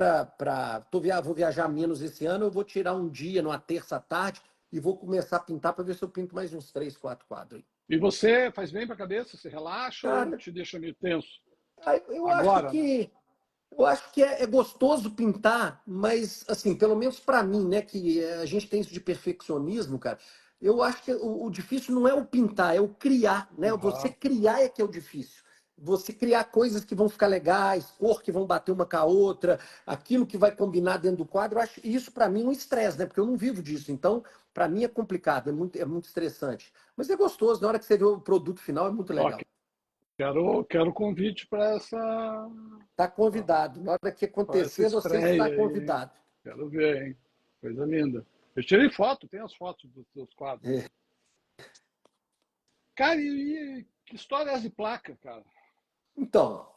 vou viajar menos esse ano, eu vou tirar um dia, numa terça à tarde, e vou começar a pintar para ver se eu pinto mais uns 3, 4 quadros aí. E você faz bem para a cabeça? Você relaxa ou Cara, te deixa meio tenso? aí eu acho Agora, né? que é gostoso pintar, mas assim, pelo menos para mim, né, que a gente tem isso de perfeccionismo, cara. Eu acho que o difícil não é o pintar, é o criar, né? Você Aham. criar é que é o difícil. Você criar coisas que vão ficar legais, cor que vão bater uma com a outra, aquilo que vai combinar dentro do quadro. Eu acho isso para mim um estresse, né? Porque eu não vivo disso. Então, para mim é complicado, é muito estressante. Mas é gostoso, na hora que você vê o produto final é muito Ó, legal. quero convite Tá convidado. Na hora que para essa acontecer, você está estreia aí, hein? convidado. Quero ver, hein? Coisa linda. Eu tirei foto, tem as fotos dos seus quadros. É. Cara, e que história é essa de placa, cara? Então,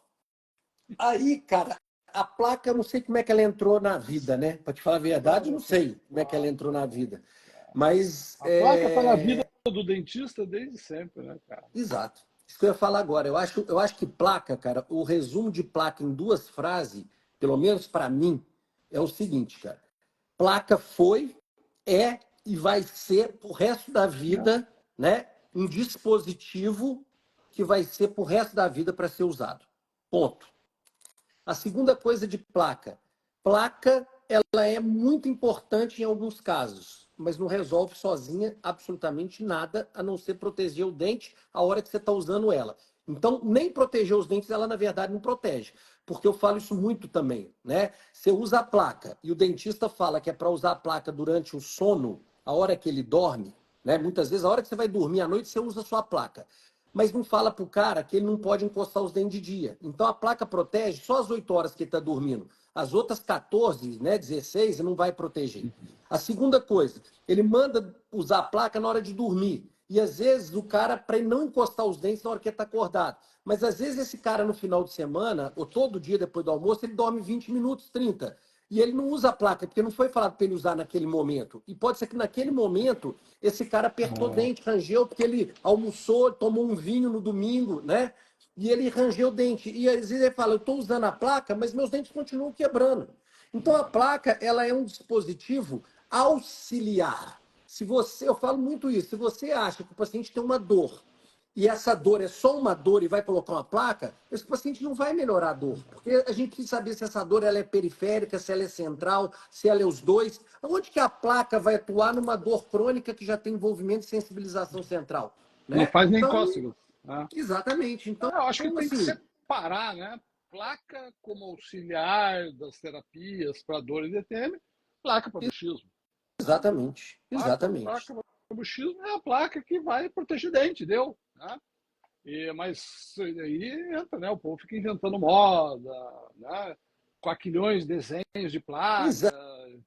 aí, cara, a placa, eu não sei como é que ela entrou na vida, né? Para te falar a verdade, eu não sei como é que ela entrou na vida. Mas, A placa está na vida do dentista desde sempre, né, cara? exato. Isso que eu ia falar agora. Eu acho que placa, cara, o resumo de placa em 2 frases, pelo menos para mim, é o seguinte, cara. Placa foi, é e vai ser pro resto da vida, né? Um dispositivo que vai ser pro resto da vida para ser usado. Ponto. A segunda coisa de placa. Placa, ela é muito importante em alguns casos, mas não resolve sozinha absolutamente nada, a não ser proteger o dente a hora que você está usando ela. Então, nem proteger os dentes, ela na verdade não protege. Porque eu falo isso muito também, né? Você usa a placa e o dentista fala que é para usar a placa durante o sono, a hora que ele dorme, né? Muitas vezes, a hora que você vai dormir à noite, você usa a sua placa, mas não fala para o cara que ele não pode encostar os dentes de dia. Então a placa protege só as 8 horas que ele está dormindo. As outras 14, né, 16, não vai proteger. A segunda coisa, ele manda usar a placa na hora de dormir. E às vezes o cara, para ele não encostar os dentes na hora que ele está acordado. Mas às vezes esse cara no final de semana, ou todo dia depois do almoço, ele dorme 20 minutos, 30. E ele não usa a placa, porque não foi falado para ele usar naquele momento. E pode ser que naquele momento esse cara apertou Ah, dente, rangeu, porque ele almoçou, tomou um vinho no domingo, né? E ele rangeu o dente. E às vezes ele fala, eu estou usando a placa, mas meus dentes continuam quebrando. Então a placa, ela é um dispositivo auxiliar. Se você, eu falo muito isso, se você acha que o paciente tem uma dor e essa dor é só uma dor e vai colocar uma placa, esse paciente não vai melhorar a dor. Porque a gente precisa saber se essa dor ela é periférica, se ela é central, se ela é os dois. Onde que a placa vai atuar numa dor crônica que já tem envolvimento e sensibilização central? não Né? faz nem Então, cócegas. Né? exatamente. Então, Eu acho que tem que assim, separar, né? placa como auxiliar das terapias para dor e DTM, placa para bruxismo. Exatamente, Placa exatamente. para bruxismo é a placa que vai proteger dente, deu? Né? Mas aí entra, né? O povo fica inventando moda, né? Quaquilhões de desenhos de placa, Exato.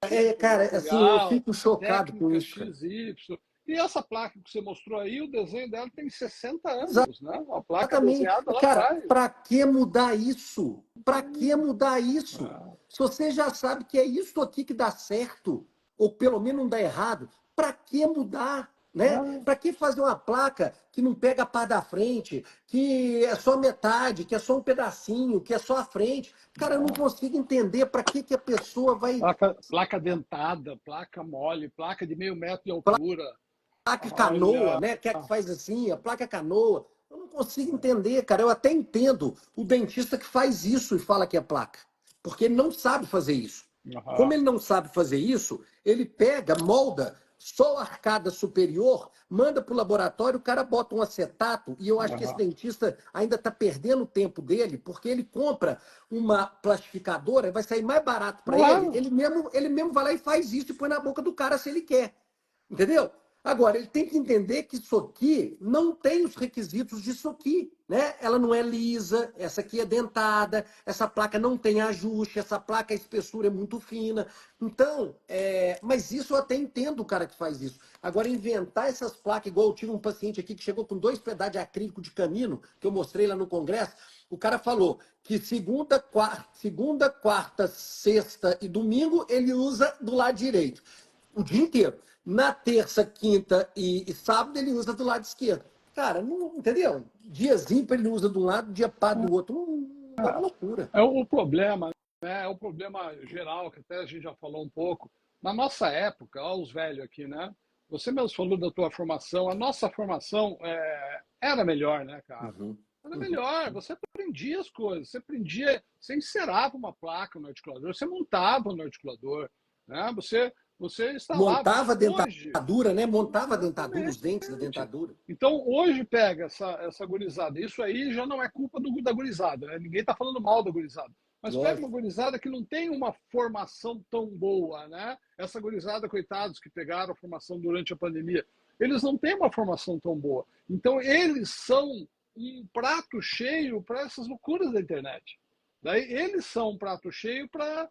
tipo Cara, assim, eu Mercurial, fico chocado com técnica isso, cara. XY. E essa placa que você mostrou aí, o desenho dela tem 60 anos, né? Uma placa Exatamente. desenhada lá Cara, atrás. para que mudar isso? Para que Então, mudar isso? Se você já sabe que é isso aqui que dá certo, ou pelo menos não dá errado, para que mudar? Né? ah, Para que fazer uma placa que não pega a parte da frente, que é só metade, que é só um pedacinho, que é só a frente? Cara, eu não consigo entender para que a pessoa vai placa dentada, placa mole, placa de meio metro de altura. placa canoa, Olha, né? Que é que faz assim, a placa canoa. Eu não consigo entender, cara. Eu até entendo o dentista que faz isso e fala que é placa, porque ele não sabe fazer isso. Como ele não sabe fazer isso, ele pega, molda só a arcada superior, manda para o laboratório, o cara bota um acetato, e eu acho que esse dentista ainda está perdendo o tempo dele, porque ele compra uma plastificadora, vai sair mais barato para ele, claro. ele mesmo vai lá e faz isso e põe na boca do cara se ele quer. Entendeu? Agora, ele tem que entender que isso aqui não tem os requisitos disso aqui, né? Ela não é lisa, essa aqui é dentada, essa placa não tem ajuste, essa placa, a espessura é muito fina. Então, mas isso eu até entendo o cara que faz isso. Agora, inventar essas placas, igual eu tive um paciente aqui que chegou com 2 pedaços de acrílico de canino, que eu mostrei lá no congresso, o cara falou que segunda, quarta, sexta e domingo ele usa do lado direito o dia inteiro. Na terça, quinta e sábado ele usa do lado esquerdo. Cara, não, entendeu? Dias ímpar ele usa de um lado, dia par do outro. É uma loucura. É o problema, né? É o problema geral, que até a gente já falou um pouco. Na nossa época, ó, os velhos aqui, né? Você mesmo falou da tua formação, a nossa formação era melhor, né, cara? Uhum, Era uhum. melhor, você aprendia as coisas, você aprendia, você encerava uma placa no articulador, você montava no articulador, né? Você instalava. Montava a Hoje, dentadura, né? Montava a dentadura, os dentes da exatamente. dentadura. Então, hoje pega essa gurizada. Isso aí já não é culpa da gurizada, né? Ninguém está falando mal da gurizada. Mas pega uma Lógico. gurizada que não tem uma formação tão boa, né? Essa gurizada, coitados, que pegaram a formação durante a pandemia, eles não têm uma formação tão boa. Então, eles são um prato cheio para essas loucuras da internet. Daí, eles são um prato cheio para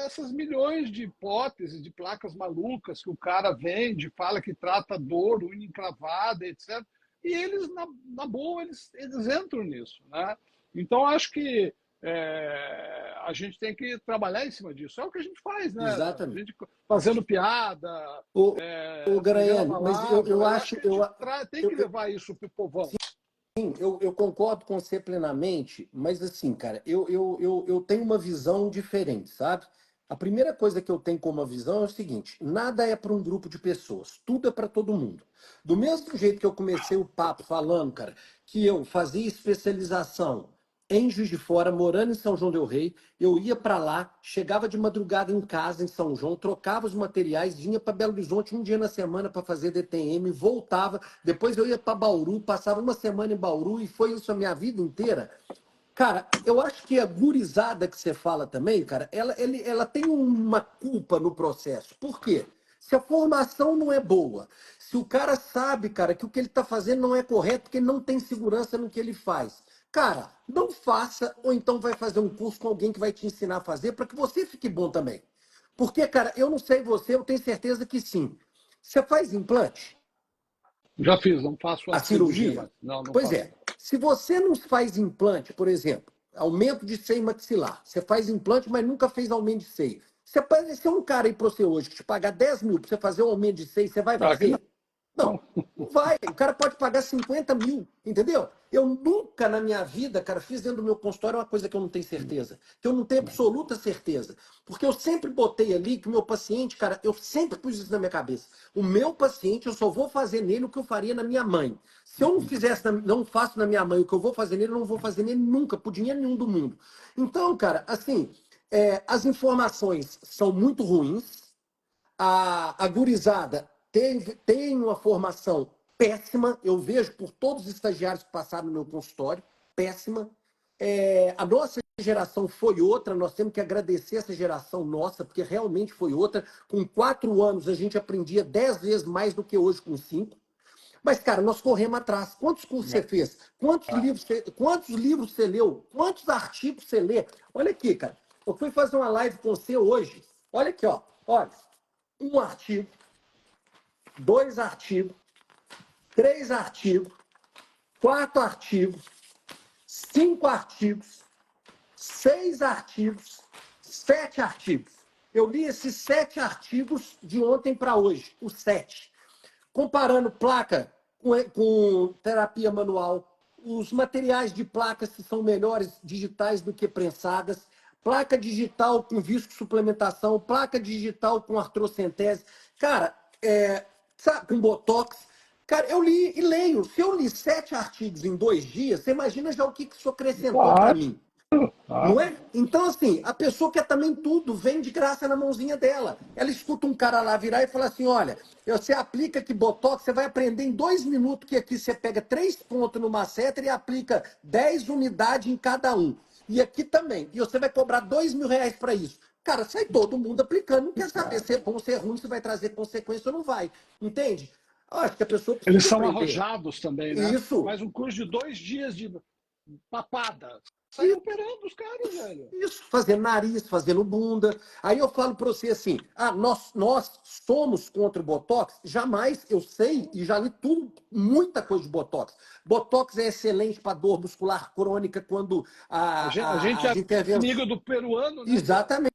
essas milhões de hipóteses, de placas malucas que o cara vende, fala que trata dor, unha encravada, etc. E eles, na boa, eles entram nisso. Né? Então, acho que a gente tem que trabalhar em cima disso. É o que a gente faz, né? A Exatamente. gente fazendo piada, Ô, ô pegando a Garaiane, mas palavra. eu Eu acho acho, que a gente tem que eu, levar isso para o povão. sim, eu concordo com você plenamente, mas assim, cara, eu tenho uma visão diferente, sabe? A primeira coisa que eu tenho como visão é o seguinte: nada é para um grupo de pessoas, tudo é para todo mundo. Do mesmo jeito que eu comecei o papo falando, cara, que eu fazia especialização em Juiz de Fora, morando em São João del Rei, eu ia para lá, chegava de madrugada em casa em São João, trocava os materiais, vinha para Belo Horizonte um dia na semana para fazer DTM, voltava, depois eu ia para Bauru, passava uma semana em Bauru e foi isso a minha vida inteira. Cara, eu acho que a gurizada que você fala também, cara, ela tem uma culpa no processo. Por quê? Se a formação não é boa, se o cara sabe, cara, que o que ele está fazendo não é correto, porque ele não tem segurança no que ele faz. Cara, não faça, ou então vai fazer um curso com alguém que vai te ensinar a fazer para que você fique bom também. Porque, cara, eu não sei você, eu tenho certeza que sim. Você faz implante? Já fiz, não faço A a cirurgia, cirurgia? mas não Pois faço. é. Se você não faz implante, por exemplo, aumento de seio maxilar, você faz implante, mas nunca fez aumento de seio. Se aparecer um cara aí para você hoje que te pagar 10 mil para você fazer um aumento de seio, você vai Ah, que fazer? Não, não vai. O cara pode pagar 50 mil, entendeu? Eu nunca na minha vida, cara, fiz dentro do meu consultório uma coisa que eu não tenho certeza, que eu não tenho absoluta certeza. Porque eu sempre botei ali que o meu paciente, cara, eu sempre pus isso na minha cabeça. O meu paciente, eu só vou fazer nele o que eu faria na minha mãe. Se eu não fizesse, não faço na minha mãe o que eu vou fazer nele, eu não vou fazer nele nunca, por dinheiro nenhum do mundo. Então, cara, assim, as informações são muito ruins, a gurizada tem uma formação péssima, eu vejo por todos os estagiários que passaram no meu consultório, péssima. A nossa geração foi outra, nós temos que agradecer essa geração nossa, porque realmente foi outra. Com 4 anos, a gente aprendia 10 vezes mais do que hoje com 5. Mas, cara, nós corremos atrás. Quantos cursos você fez? Quantos livros você leu? Quantos artigos você lê? Olha aqui, cara. Eu fui fazer uma live com você hoje. Olha aqui, ó. Olha, 1 artigo, 2 artigos, 3 artigos, 4 artigos, 5 artigos, 6 artigos, 7 artigos. Eu li esses 7 artigos de ontem para hoje, os 7. Comparando placa com terapia manual, os materiais de placas que são melhores digitais do que prensadas, placa digital com visco-suplementação, placa digital com artrocentese, cara, sabe, com botox. Cara, eu li e leio. Se eu li 7 artigos em 2 dias, você imagina já o que isso acrescentou para mim. Não é? Então, assim, a pessoa quer também tudo, vem de graça na mãozinha dela. Ela escuta um cara lá virar e fala assim: olha, você aplica aqui Botox, você vai aprender em 2 minutos que aqui você pega 3 pontos no masseter e aplica 10 unidades em cada um. E aqui também. E você vai cobrar R$ 2.000 para isso. Cara, sai todo mundo aplicando, não quer saber se é bom, se é ruim, se vai trazer consequência ou não vai. Entende? Eu acho que a pessoa Eles precisa são aprender. arrojados também, né? Isso. Mas um curso de 2 dias de papada. Sai Isso. operando os caras, velho. Isso, fazendo nariz, fazendo bunda. Aí eu falo para você assim: nós somos contra o Botox? Jamais, eu sei e já li tudo, muita coisa de Botox. Botox é excelente para dor muscular crônica quando A gente as é intervenções. amigo do peruano, né? Exatamente.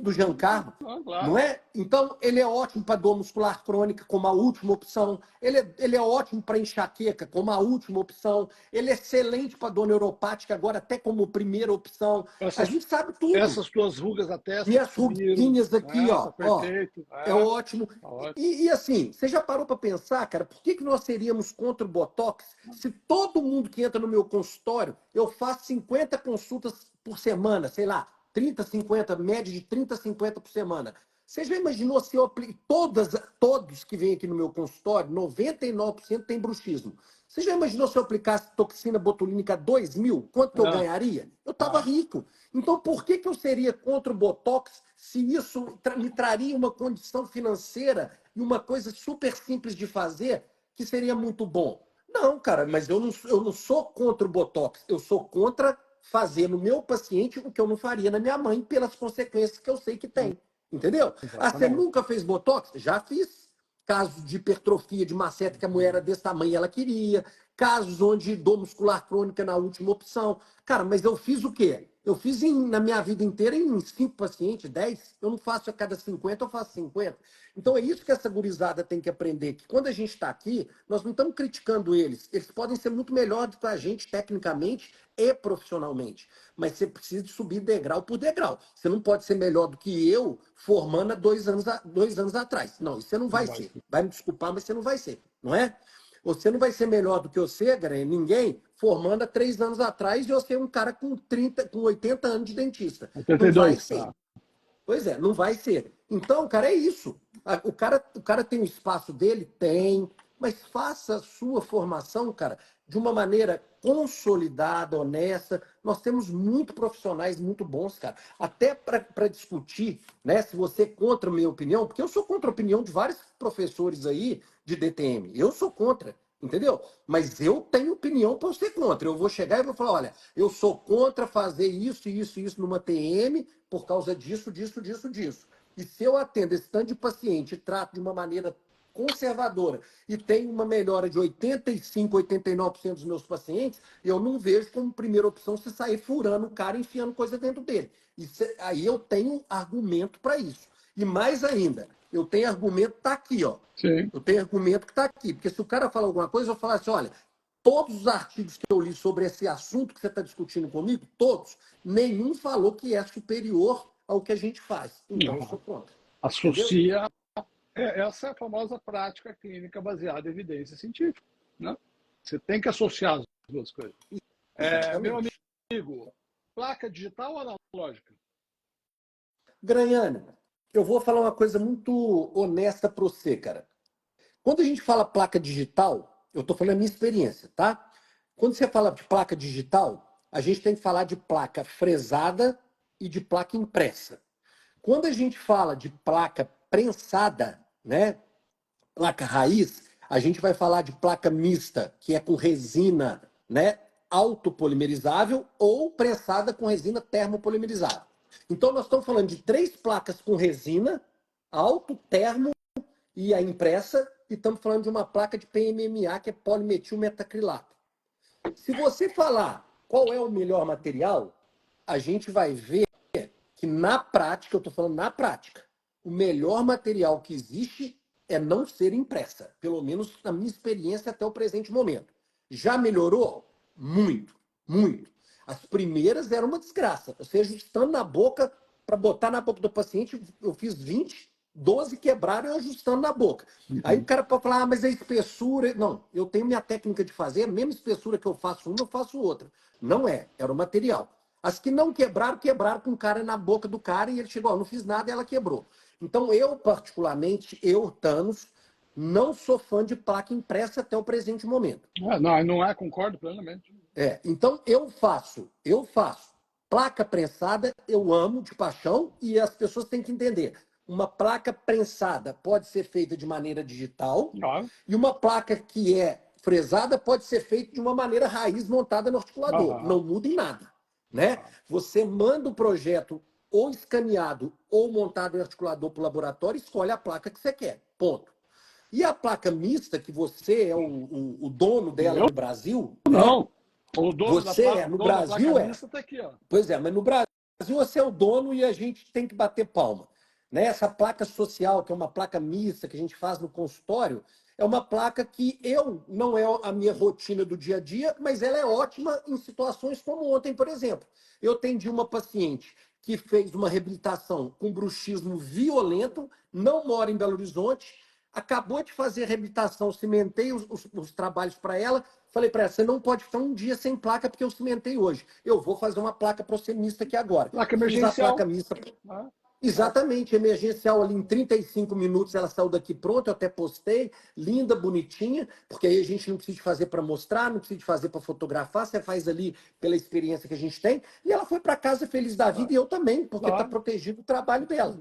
Do Giancarlo, Claro. não é? Então, ele é ótimo para dor muscular crônica, como a última opção. Ele é ótimo para enxaqueca, como a última opção. Ele é excelente para dor neuropática, agora até como primeira opção. A gente sabe tudo. Essas tuas rugas na testa Minhas sumiram. ruguinhas aqui, ó. Tá perfeito. É ótimo. Tá ótimo. E assim, você já parou para pensar, cara, por que nós seríamos contra o Botox se todo mundo que entra no meu consultório, eu faço 50 consultas por semana, sei lá, 30, 50, média de 30, 50 por semana. Você já imaginou se eu aplico todos que vêm aqui no meu consultório, 99% tem bruxismo. Você já imaginou se eu aplicasse toxina botulínica 2.000? Quanto que eu ganharia? Eu estava rico. Então, por que eu seria contra o Botox se isso me traria uma condição financeira e uma coisa super simples de fazer que seria muito bom? Não, cara, mas eu não sou contra o Botox. Eu sou contra fazer no meu paciente o que eu não faria na minha mãe pelas consequências que eu sei que tem. Entendeu? Ah, você nunca fez Botox? Já fiz. Casos de hipertrofia de maceta que a mulher era desse tamanho e ela queria. Casos onde dor muscular crônica na última opção. Cara, mas eu fiz o quê? Eu fiz na minha vida inteira em 5 pacientes, 10. Eu não faço a cada 50, eu faço 50. Então é isso que essa gurizada tem que aprender. Que quando a gente está aqui, nós não estamos criticando eles. Eles podem ser muito melhores do que a gente tecnicamente e profissionalmente. Mas você precisa de subir degrau por degrau. Você não pode ser melhor do que eu formando há 2 anos atrás. Não, isso você não vai ser. Vai me desculpar, mas você não vai ser. Não é? Você não vai ser melhor do que você, ninguém, formando há 3 anos atrás e você é um cara com 80 anos de dentista. 82. Não vai ser. Pois é, não vai ser. Então, cara, é isso. O cara tem o espaço dele? Tem. Mas faça a sua formação, cara, de uma maneira consolidada, honesta. Nós temos muito profissionais muito bons, cara. Até para discutir, né? Se você é contra a minha opinião, porque eu sou contra a opinião de vários professores aí de DTM. Eu sou contra. Entendeu? Mas eu tenho opinião para ser contra. Eu vou chegar e vou falar: olha, eu sou contra fazer isso, isso, isso numa TM por causa disso, disso, disso, disso. E se eu atendo esse tanto de paciente e trato de uma maneira conservadora e tenho uma melhora de 85, 89% dos meus pacientes, eu não vejo como primeira opção você sair furando o cara e enfiando coisa dentro dele. Aí eu tenho argumento para isso. E mais ainda, eu tenho argumento que está aqui, ó. Sim. Eu tenho argumento que está aqui. Porque se o cara fala alguma coisa, eu vou falar assim: olha, todos os artigos que eu li sobre esse assunto que você está discutindo comigo, todos, nenhum falou que é superior ao que a gente faz. Então, eu sou contra. Associa. Essa é a famosa prática clínica baseada em evidência científica. Né? Você tem que associar as duas coisas. Meu amigo, placa digital ou analógica? Graniane, eu vou falar uma coisa muito honesta para você, cara. Quando a gente fala placa digital, eu estou falando a minha experiência, tá? Quando você fala de placa digital, a gente tem que falar de placa fresada e de placa impressa. Quando a gente fala de placa prensada, né, placa raiz, a gente vai falar de placa mista, que é com resina, né, autopolimerizável ou prensada com resina termopolimerizada. Então nós estamos falando de 3 placas com resina, auto, termo e a impressa, e estamos falando de uma placa de PMMA, que é polimetilmetacrilato. Se você falar qual é o melhor material, a gente vai ver que na prática, eu estou falando na prática, o melhor material que existe é não ser impressa, pelo menos na minha experiência até o presente momento. Já melhorou? Muito, muito. As primeiras eram uma desgraça. Você ajustando na boca, para botar na boca do paciente, eu fiz 20, 12 quebraram e ajustando na boca. Aí o cara pode falar, mas a espessura... Não, eu tenho minha técnica de fazer, a mesma espessura que eu faço uma, eu faço outra. Não é, era o material. As que não quebraram, quebraram com o cara na boca do cara e ele chegou, não fiz nada e ela quebrou. Então eu, particularmente, Thanos, não sou fã de placa impressa até o presente momento. Não é, concordo plenamente. Então eu faço. Placa prensada, eu amo de paixão e as pessoas têm que entender. Uma placa prensada pode ser feita de maneira digital e uma placa que é fresada pode ser feita de uma maneira raiz montada no articulador. Não muda em nada. Né? Você manda o projeto ou escaneado ou montado em articulador para o laboratório, escolhe a placa que você quer. Ponto. E a placa mista, que você é o dono dela no Brasil... Não. Né? O dono Você da placa, no Brasil placa mista está aqui, ó. Pois é, mas no Brasil você é o dono e a gente tem que bater palma. Né? Essa placa social, que é uma placa mista que a gente faz no consultório, é uma placa que não é a minha rotina do dia a dia, mas ela é ótima em situações como ontem, por exemplo. Eu atendi uma paciente que fez uma reabilitação com bruxismo violento, não mora em Belo Horizonte, acabou de fazer a reabilitação, cimentei os trabalhos para ela, falei para ela, você não pode ficar um dia sem placa porque eu cimentei hoje. Eu vou fazer uma placa procemista aqui agora. Placa emergencial. Fiz a placa mista. Exatamente, emergencial ali em 35 minutos ela saiu daqui pronta, eu até postei, linda, bonitinha, porque aí a gente não precisa fazer para mostrar, não precisa fazer para fotografar, você faz ali pela experiência que a gente tem, e ela foi para casa feliz da vida e eu também, porque está protegido o trabalho dela.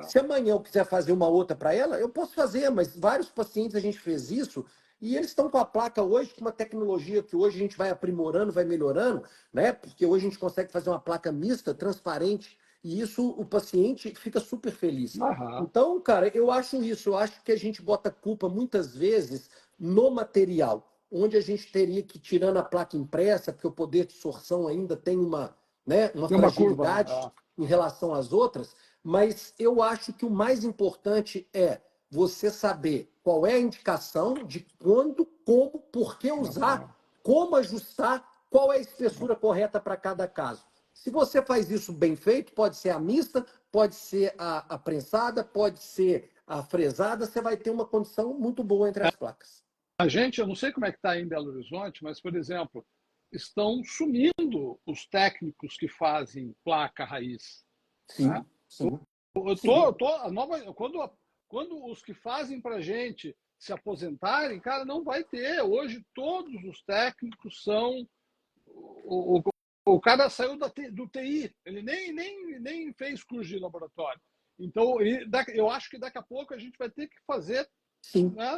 Se amanhã eu quiser fazer uma outra para ela, eu posso fazer, mas vários pacientes a gente fez isso, e eles estão com a placa hoje, com uma tecnologia que hoje a gente vai aprimorando, vai melhorando, né? Porque hoje a gente consegue fazer uma placa mista, transparente, e isso o paciente fica super feliz. Então, cara, eu acho isso. Eu acho que a gente bota culpa muitas vezes no material, onde a gente teria que, tirando a placa impressa, porque o poder de sorção ainda tem uma fragilidade curva, em relação às outras, mas eu acho que o mais importante é você saber qual é a indicação de quando, como, por que usar, como ajustar, qual é a espessura correta para cada caso. Se você faz isso bem feito, pode ser a mista, pode ser a prensada, pode ser a fresada, você vai ter uma condição muito boa entre as placas. A gente, eu não sei como é que está em Belo Horizonte, mas, por exemplo, estão sumindo os técnicos que fazem placa raiz. Sim, né? sim. Quando os que fazem para a gente se aposentarem, cara, não vai ter. Hoje todos os técnicos são... O cara saiu do TI, ele nem fez curso de laboratório. Então, eu acho que daqui a pouco a gente vai ter que fazer... Sim. Né,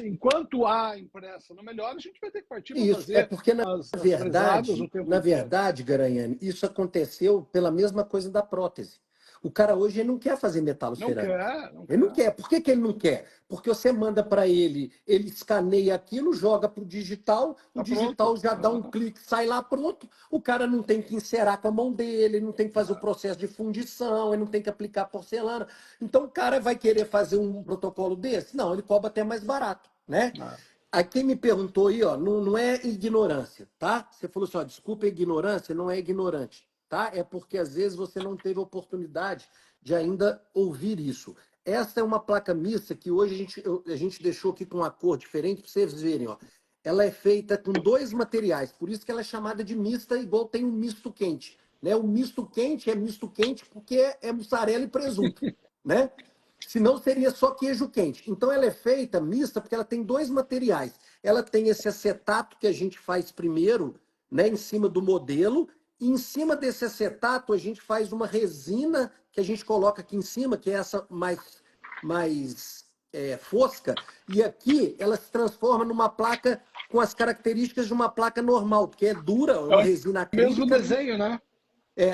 enquanto há impressa não melhora, a gente vai ter que partir para fazer. É porque, na verdade, Garanhani, isso aconteceu pela mesma coisa da prótese. O cara hoje ele não quer fazer metalocerâmica. Ele não quer. Por que ele não quer? Porque você manda para ele escaneia aquilo, joga para o digital digital já dá um clique, sai lá pronto. O cara não tem que encerar com a mão dele, ele não tem que fazer o processo de fundição, ele não tem que aplicar porcelana. Então o cara vai querer fazer um protocolo desse? Não, ele cobra até mais barato, né? Aí quem me perguntou aí, ó, não é ignorância, tá? Você falou assim, ó, desculpa a ignorância, não é ignorante. Tá? É porque às vezes você não teve oportunidade de ainda ouvir isso. Essa é uma placa mista que hoje a gente deixou aqui com uma cor diferente para vocês verem. Ó. Ela é feita com 2 materiais, por isso que ela é chamada de mista, igual tem um misto quente. Né? O misto quente é misto quente porque é mussarela e presunto. Né? Senão seria só queijo quente. Então ela é feita mista porque ela tem 2 materiais. Ela tem esse acetato que a gente faz primeiro, né, em cima do modelo, e em cima desse acetato a gente faz uma resina que a gente coloca aqui em cima, que é essa mais fosca, e aqui ela se transforma numa placa com as características de uma placa normal, porque é dura, é É uma o resina mesmo acrílica, desenho, né?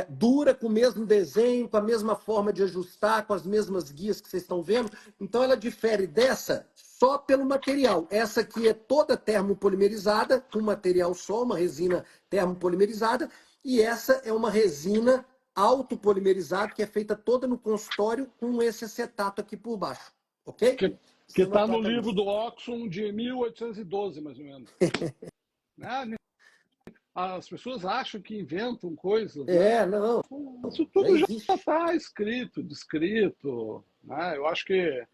dura, com o mesmo desenho, com a mesma forma de ajustar, com as mesmas guias que vocês estão vendo. Então, ela difere dessa só pelo material. Essa aqui é toda termopolimerizada, com material só, uma resina termopolimerizada, e essa é uma resina autopolimerizada, que é feita toda no consultório, com esse acetato aqui por baixo. Ok? Que Isso é uma está no placa livro lisa. do Oxon de 1812, mais ou menos. Né? As pessoas acham que inventam coisas, né? Não, Isso já tudo já existe. está escrito, descrito, né? Eu acho que.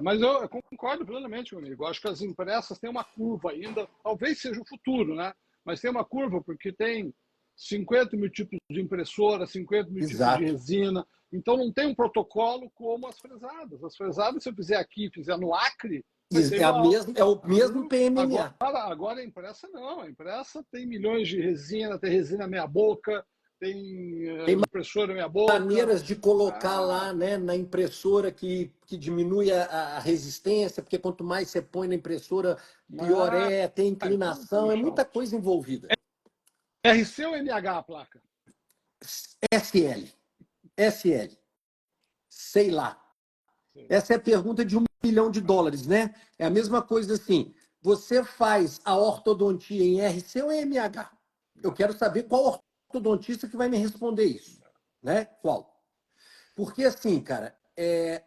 Mas eu concordo plenamente comigo. Eu acho que as impressas têm uma curva ainda, talvez seja o futuro, né? Mas tem uma curva porque tem 50 mil tipos de impressora, 50 mil tipos de Exato. resina. Então não tem um protocolo como as fresadas. As fresadas, se eu fizer aqui, fizer no Acre, vai ser igual. É o mesmo Agora, PMMA. agora a impressa não. A impressa tem milhões de resina, tem resina meia boca, tem Tem impressora meia boca. maneiras de colocar Ah, lá, né, na impressora que diminui a resistência, porque quanto mais você põe na impressora, pior é, tem então, inclinação, é puxa. muita coisa envolvida. RC ou MH a placa? SL, SL, sei lá. Sei lá. Essa é a pergunta de US$ 1 milhão, né? É a mesma coisa assim, você faz a ortodontia em RC ou em MH? Eu quero saber qual ortodontista que vai me responder isso, né? Qual? Porque assim, cara,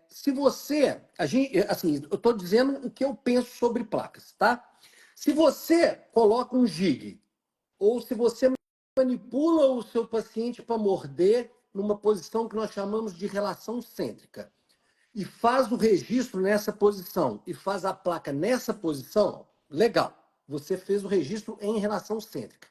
se você, assim, eu estou dizendo o que eu penso sobre placas, tá? Se você coloca um gig ou se você manipula o seu paciente para morder numa posição que nós chamamos de relação cêntrica e faz o registro nessa posição e faz a placa nessa posição, legal. Você fez o registro em relação cêntrica.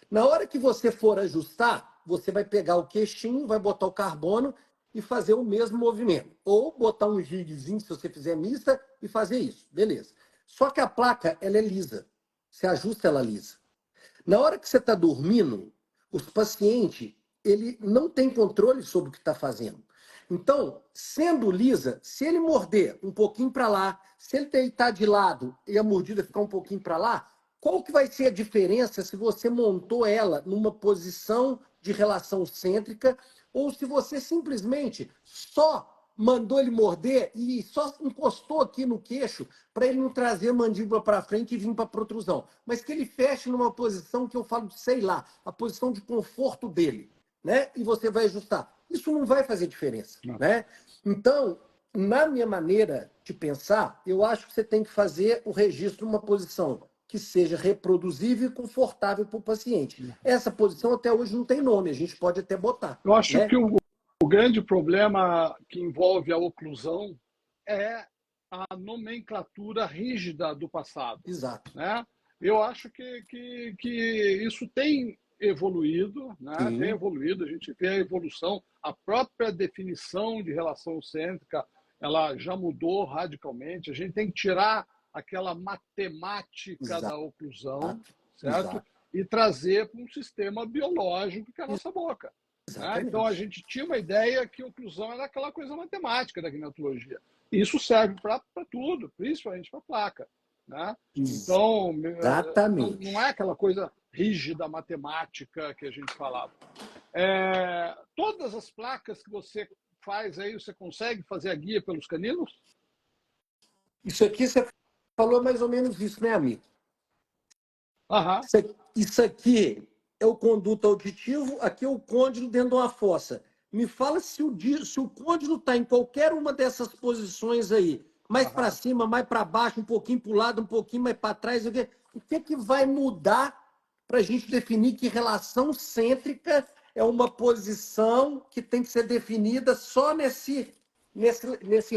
Na hora que você for ajustar, você vai pegar o queixinho, vai botar o carbono e fazer o mesmo movimento. Ou botar um jigzinho, se você fizer mista, e fazer isso. Beleza. Só que a placa, ela é lisa. Você ajusta ela lisa. Na hora que você está dormindo, os pacientes, ele não tem controle sobre o que está fazendo. Então, sendo lisa, se ele morder um pouquinho para lá, se ele deitar de lado e a mordida ficar um pouquinho para lá, qual que vai ser a diferença se você montou ela numa posição de relação cêntrica ou se você simplesmente só mandou ele morder e só encostou aqui no queixo para ele não trazer a mandíbula para frente e vir para a protrusão. Mas que ele feche numa posição que eu falo, sei lá, a posição de conforto dele, né? E você vai ajustar. Isso não vai fazer diferença, Não. né? Então, na minha maneira de pensar, eu acho que você tem que fazer o registro numa posição que seja reproduzível e confortável para o paciente. Essa posição até hoje não tem nome, a gente pode até botar, Eu acho né? que o grande problema que envolve a oclusão é a nomenclatura rígida do passado, Exato. né? Eu acho que isso tem evoluído, né? Tem Sim, evoluído, a gente vê a evolução, a própria definição de relação cêntrica, ela já mudou radicalmente, a gente tem que tirar aquela matemática da exato, oclusão, certo? exato. E trazer para um sistema biológico que é a nossa boca. Né? Então a Exatamente. gente tinha uma ideia que a oclusão era aquela coisa matemática da ginecologia. Isso serve para tudo, principalmente para a placa. Né? Então não Exatamente. é aquela coisa rígida matemática que a gente falava. Todas as placas que você faz aí, você consegue fazer a guia pelos caninos? Isso aqui você falou mais ou menos isso, né, amigo? Aham, Isso aqui é o conduto auditivo, aqui é o côndilo dentro de uma fossa. Me fala se o côndilo está em qualquer uma dessas posições aí, mais para aham. cima, mais para baixo, um pouquinho para o lado, um pouquinho mais para trás. O que vai mudar para a gente definir que relação cêntrica é uma posição que tem que ser definida só nesse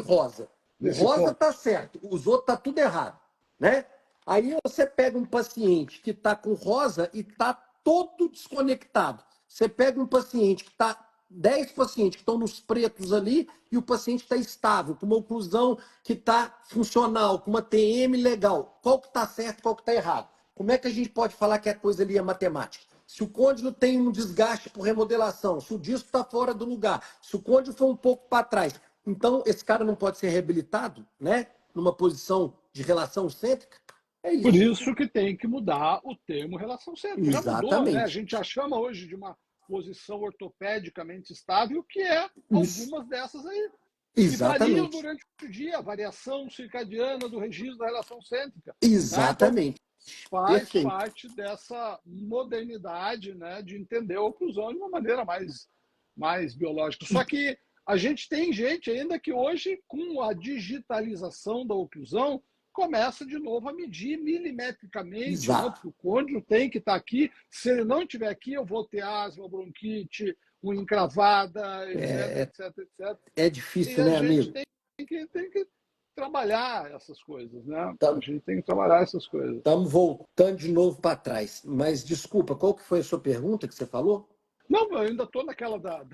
rosa? O Nesse rosa ponto. está certo, os outros está tudo errado, né? Aí você pega um paciente que está com rosa e está todo desconectado. Você pega um paciente que está 10 pacientes que estão nos pretos ali e o paciente está estável, com uma oclusão que está funcional, com uma TM legal. Qual que está certo, qual que está errado? como é que a gente pode falar que a coisa ali é matemática? Se o côndilo tem um desgaste por remodelação, se o disco está fora do lugar, se o côndilo foi um pouco para trás, então esse cara não pode ser reabilitado, né? Numa posição de relação cêntrica? É Por isso. isso que tem que mudar o termo relação cêntrica. Já mudou, né? A Exatamente. gente já chama hoje de uma posição ortopedicamente estável, que é Isso. algumas dessas aí, que variam Exatamente. durante o dia, a variação circadiana do registro da relação cêntrica. Né? Então, Exatamente. faz Perfeito. parte dessa modernidade, né, de entender a oclusão de uma maneira mais biológica. Só que a gente tem gente ainda que hoje, com a digitalização da oclusão, começa de novo a medir milimetricamente, né? Exato. Porque o côndilo tem que estar aqui. Se ele não estiver aqui, eu vou ter asma, bronquite, unha encravada, etc, É, etc, etc. é E difícil, a né, gente amigo? tem que trabalhar essas coisas, né? A Estamos gente tem que trabalhar essas coisas. voltando de novo para trás. Mas desculpa, qual que foi a sua pergunta que você falou? Não, eu ainda estou naquela da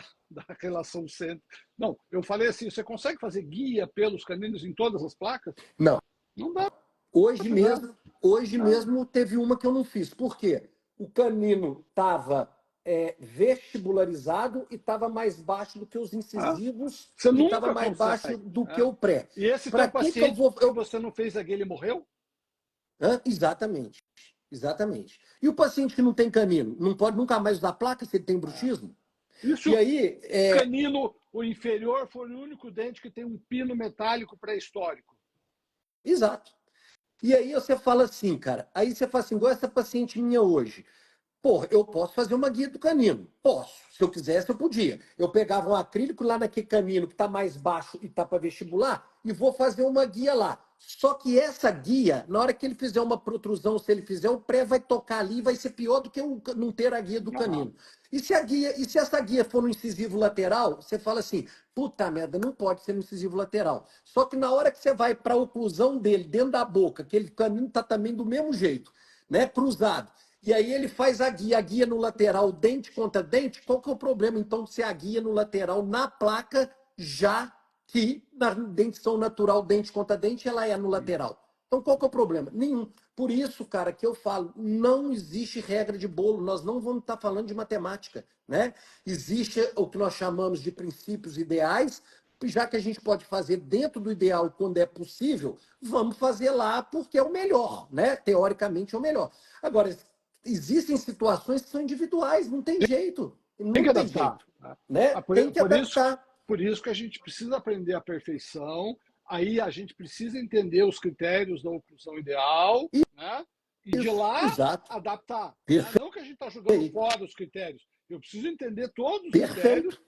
relação centro. Não, eu falei assim: você consegue fazer guia pelos caninos em todas as placas? Não. Não dá para Hoje fazer. mesmo, hoje Ah, mesmo teve uma que eu não fiz. Por quê? O canino estava vestibularizado e estava mais baixo do que os ah. incisivos Você e estava nunca mais baixo consegue. do que Né? o pré. E esse Para teu que eu paciente vou. que você não fez a guia, ele morreu? Hã? Exatamente. Exatamente. E o paciente que não tem canino, não pode nunca mais usar placa se ele tem Ah. bruxismo? E se E o aí, canino, o inferior, for o único dente que tem um pino metálico pré-histórico? exato. E aí você fala assim, cara, aí você fala assim, igual essa paciente minha hoje. Pô, eu posso fazer uma guia do canino. Posso. Se eu quisesse, eu podia. Eu pegava um acrílico lá naquele canino que está mais baixo e está para vestibular e vou fazer uma guia lá. Só que essa guia, na hora que ele fizer uma protrusão, se ele fizer, o pré vai tocar ali e vai ser pior do que não ter a guia do Ah, canino. E se essa guia for no incisivo lateral, você fala assim, puta merda, não pode ser no incisivo lateral. Só que na hora que você vai para a oclusão dele, dentro da boca, aquele canino está também do mesmo jeito, né? Cruzado. E aí ele faz a guia no lateral, dente contra dente. Qual que é o problema, então, de ser a guia no lateral na placa, já que na dentição natural, dente contra dente, ela é no lateral? Então, qual que é o problema? Nenhum. Por isso, cara, que eu falo, não existe regra de bolo. Nós não vamos estar falando de matemática, né? Existe o que nós chamamos de princípios ideais, já que a gente pode fazer dentro do ideal quando é possível, vamos fazer lá porque é o melhor, né? Teoricamente é o melhor. Agora, existem situações que são individuais, não tem jeito. tem que Não tem adaptar. jeito. Né? Né? Ah, Tem que por isso, adaptar. por isso que a gente precisa aprender a perfeição, aí a gente precisa entender os critérios da oclusão ideal, né? E de Isso, lá exato. adaptar. Né? Perfeito. Não que a gente está jogando fora os critérios. Eu preciso entender todos os Perfeito. critérios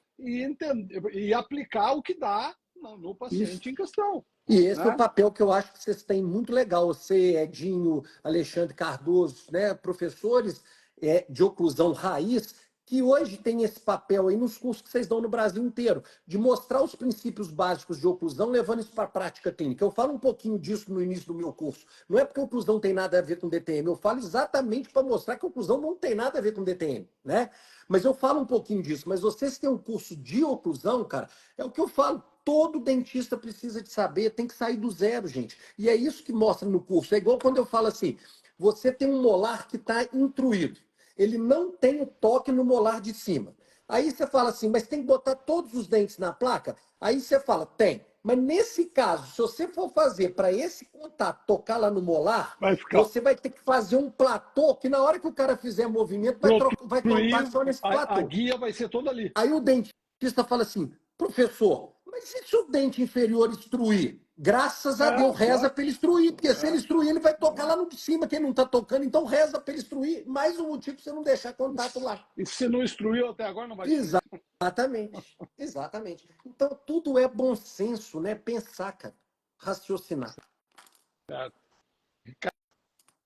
e aplicar o que dá no Isso. paciente em questão. E esse é o Né? papel que eu acho que vocês têm muito legal. Você, Edinho, Alexandre Cardoso, né, professores de oclusão raiz, que hoje tem esse papel aí nos cursos que vocês dão no Brasil inteiro, de mostrar os princípios básicos de oclusão, levando isso para a prática clínica. Eu falo um pouquinho disso no início do meu curso. Não é porque oclusão tem nada a ver com DTM, eu falo exatamente para mostrar que oclusão não tem nada a ver com DTM, né? Mas eu falo um pouquinho disso. Mas vocês têm um curso de oclusão, cara, é o que eu falo. Todo dentista precisa de saber, tem que sair do zero, gente. E é isso que mostra no curso. É igual quando eu falo assim: você tem um molar que está intruído. Ele não tem o toque no molar de cima. Aí você fala assim, mas tem que botar todos os dentes na placa? Aí você fala, tem. Mas nesse caso, se você for fazer para esse contato tocar lá no molar, Vai ficar você vai ter que fazer um platô que na hora que o cara fizer movimento, vai trocar fluir, só nesse a platô. guia vai ser toda ali. Aí o dentista fala assim, professor, mas e se o dente inferior instruir? Graças a Deus, reza Claro. para ele instruir, porque se ele É, instruir, ele vai tocar é. lá no de cima, quem não está tocando, então reza para ele instruir. Mais um motivo para você não deixar contato lá. E se não instruiu até agora, não vai instruir. Exatamente, exatamente. Então tudo é bom senso, né? Pensar, cara, raciocinar. Certo.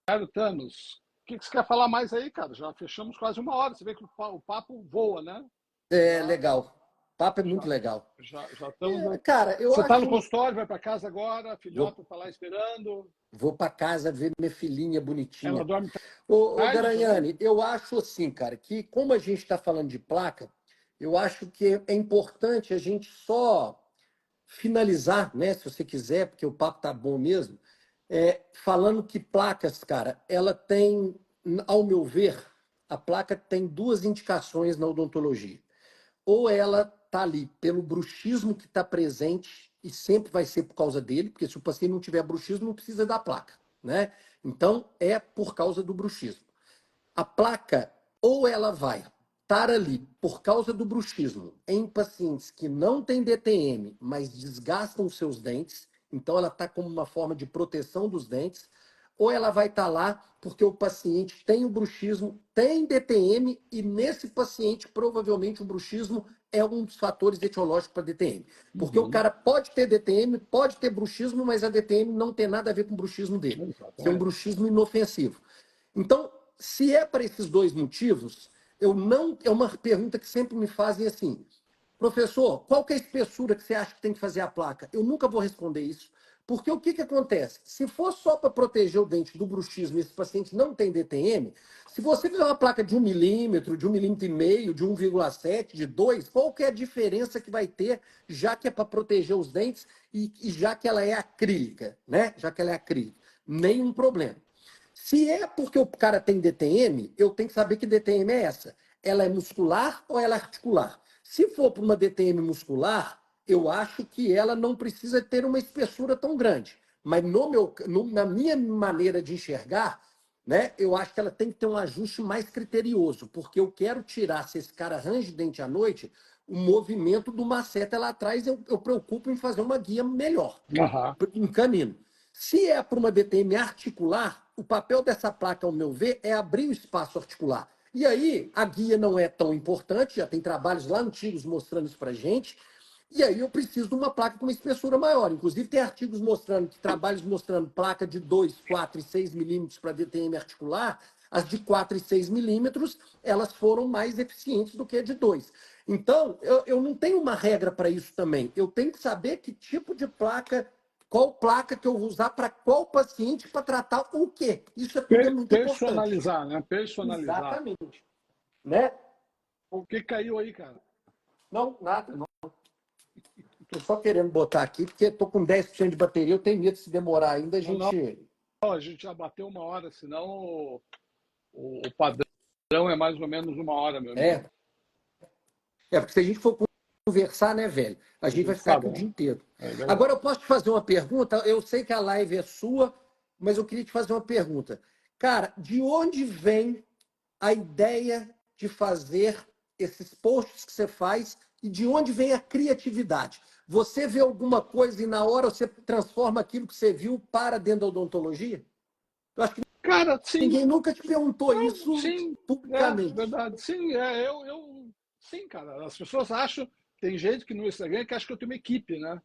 Ricardo Thanos, o que você quer falar mais aí, cara? Já fechamos quase uma hora. Você vê que o papo voa, né? É Já, legal. O papo é muito já, legal. já estamos. Cara, eu Você está no acho. consultório, vai para casa agora, a Vou, filhota está lá esperando. vou para casa ver minha filhinha Ela bonitinha. dorme Ô tarde também? Garanhani, eu acho assim, cara, que como a gente está falando de placa, eu acho que é importante a gente só finalizar, né, se você quiser, porque o papo tá bom mesmo, falando que placas, cara, ela tem, ao meu ver, a placa tem duas indicações na odontologia. Ou ela está ali pelo bruxismo que está presente e sempre vai ser por causa dele, porque se o paciente não tiver bruxismo, não precisa da placa, né? Então, é por causa do bruxismo. A placa, ou ela vai estar ali por causa do bruxismo em pacientes que não têm DTM, mas desgastam os seus dentes, então ela está como uma forma de proteção dos dentes, ou ela vai estar lá porque o paciente tem o bruxismo, tem DTM, e nesse paciente, provavelmente, o bruxismo é um dos fatores etiológicos para DTM. Porque o cara pode ter DTM, pode ter bruxismo, mas a DTM não tem nada a ver com o bruxismo dele. Ser um bruxismo inofensivo. Então, se é para esses dois motivos, eu não. É uma pergunta que sempre me fazem assim: professor, qual que é a espessura que você acha que tem que fazer a placa? Eu nunca vou responder isso, porque o que, que acontece? Se for só para proteger o dente do bruxismo e esse paciente não tem DTM, se você fizer uma placa de 1 milímetro, de 1,5 milímetro, de 1,7, de 2, qual que é a diferença que vai ter, já que é para proteger os dentes e já que ela é acrílica, né? Já que ela é acrílica. Nenhum problema. Se é porque o cara tem DTM, eu tenho que saber que DTM é essa. Ela é muscular ou ela é articular? Se for para uma DTM muscular, eu acho que ela não precisa ter uma espessura tão grande. Mas na minha maneira de enxergar, né, eu acho que ela tem que ter um ajuste mais criterioso, porque eu quero tirar, se esse cara arranja dente à noite, o movimento do maceta lá atrás, eu preocupo em fazer uma guia melhor, um canino. Se é para uma DTM articular, o papel dessa placa, ao meu ver, é abrir o espaço articular. E aí, a guia não é tão importante, já tem trabalhos lá antigos mostrando isso para gente. E aí eu preciso de uma placa com uma espessura maior. Inclusive, tem artigos mostrando, trabalhos mostrando placa de 2, 4 e 6 milímetros para DTM articular. As de 4 e 6 milímetros, elas foram mais eficientes do que a de 2. Então, eu não tenho uma regra para isso também. Eu tenho que saber que tipo de placa, qual placa que eu vou usar para qual paciente para tratar o quê. Isso é tudo muito importante. Personalizar, né? Personalizar. Exatamente. Né? O que caiu aí, cara? Não, nada. Não. Estou só querendo botar aqui, porque estou com 10% de bateria, eu tenho medo de se demorar ainda, a gente... Não, a gente já bateu 1 hora, senão o padrão é mais ou menos 1 hora, meu amigo. Porque se a gente for conversar, né, velho, a gente vai ficar aqui o dia inteiro. Agora, eu posso te fazer uma pergunta? Eu sei que a live é sua, mas eu queria te fazer uma pergunta. Cara, de onde vem a ideia de fazer esses posts que você faz e de onde vem a criatividade? Você vê alguma coisa e na hora você transforma aquilo que você viu para dentro da odontologia? Eu acho que cara, sim. Ninguém nunca te perguntou isso publicamente. É verdade. Sim, sim, cara. As pessoas acham, tem gente que no Instagram que acha que eu tenho uma equipe, né?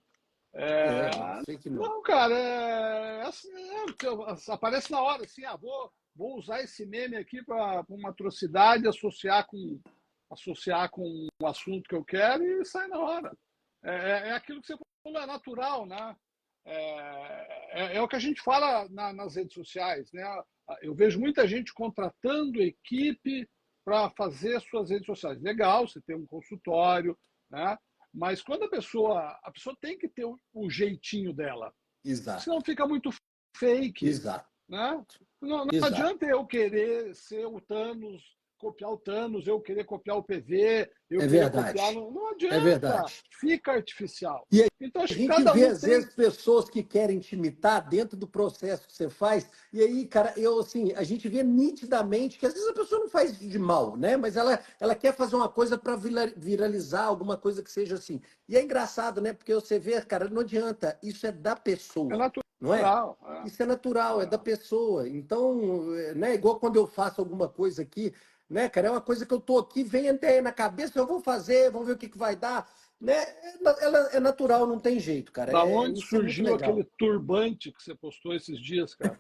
Sei que não. Não, cara, aparece na hora, assim, vou usar esse meme aqui para uma atrocidade, associar com um assunto que eu quero e sai na hora. É aquilo que você falou, é natural, né? É o que a gente fala nas redes sociais, né? Eu vejo muita gente contratando equipe para fazer suas redes sociais. Legal, você tem um consultório, né? Mas quando a pessoa tem que ter o jeitinho dela. Exato. Senão fica muito fake. Exato. Né? Não adianta eu querer ser o Thanos, copiar o Thanos, eu querer copiar o PV, eu querer copiar. Não adianta. É verdade. Fica artificial. E aí, então, acho a gente que cada vê, um às tem... vezes, pessoas que querem te imitar dentro do processo que você faz. E aí, cara, a gente vê nitidamente que às vezes a pessoa não faz de mal, né? Mas ela quer fazer uma coisa para viralizar, alguma coisa que seja assim. E é engraçado, né? Porque você vê, cara, não adianta. Isso é da pessoa. É natural. Não é? Isso é natural, é da pessoa. Então, né, igual quando eu faço alguma coisa aqui, né, cara, é uma coisa que eu tô aqui, vem a ideia na cabeça, eu vou fazer, vamos ver o que vai dar. Né? Ela é natural, não tem jeito, cara. Da onde surgiu aquele turbante que você postou esses dias, cara?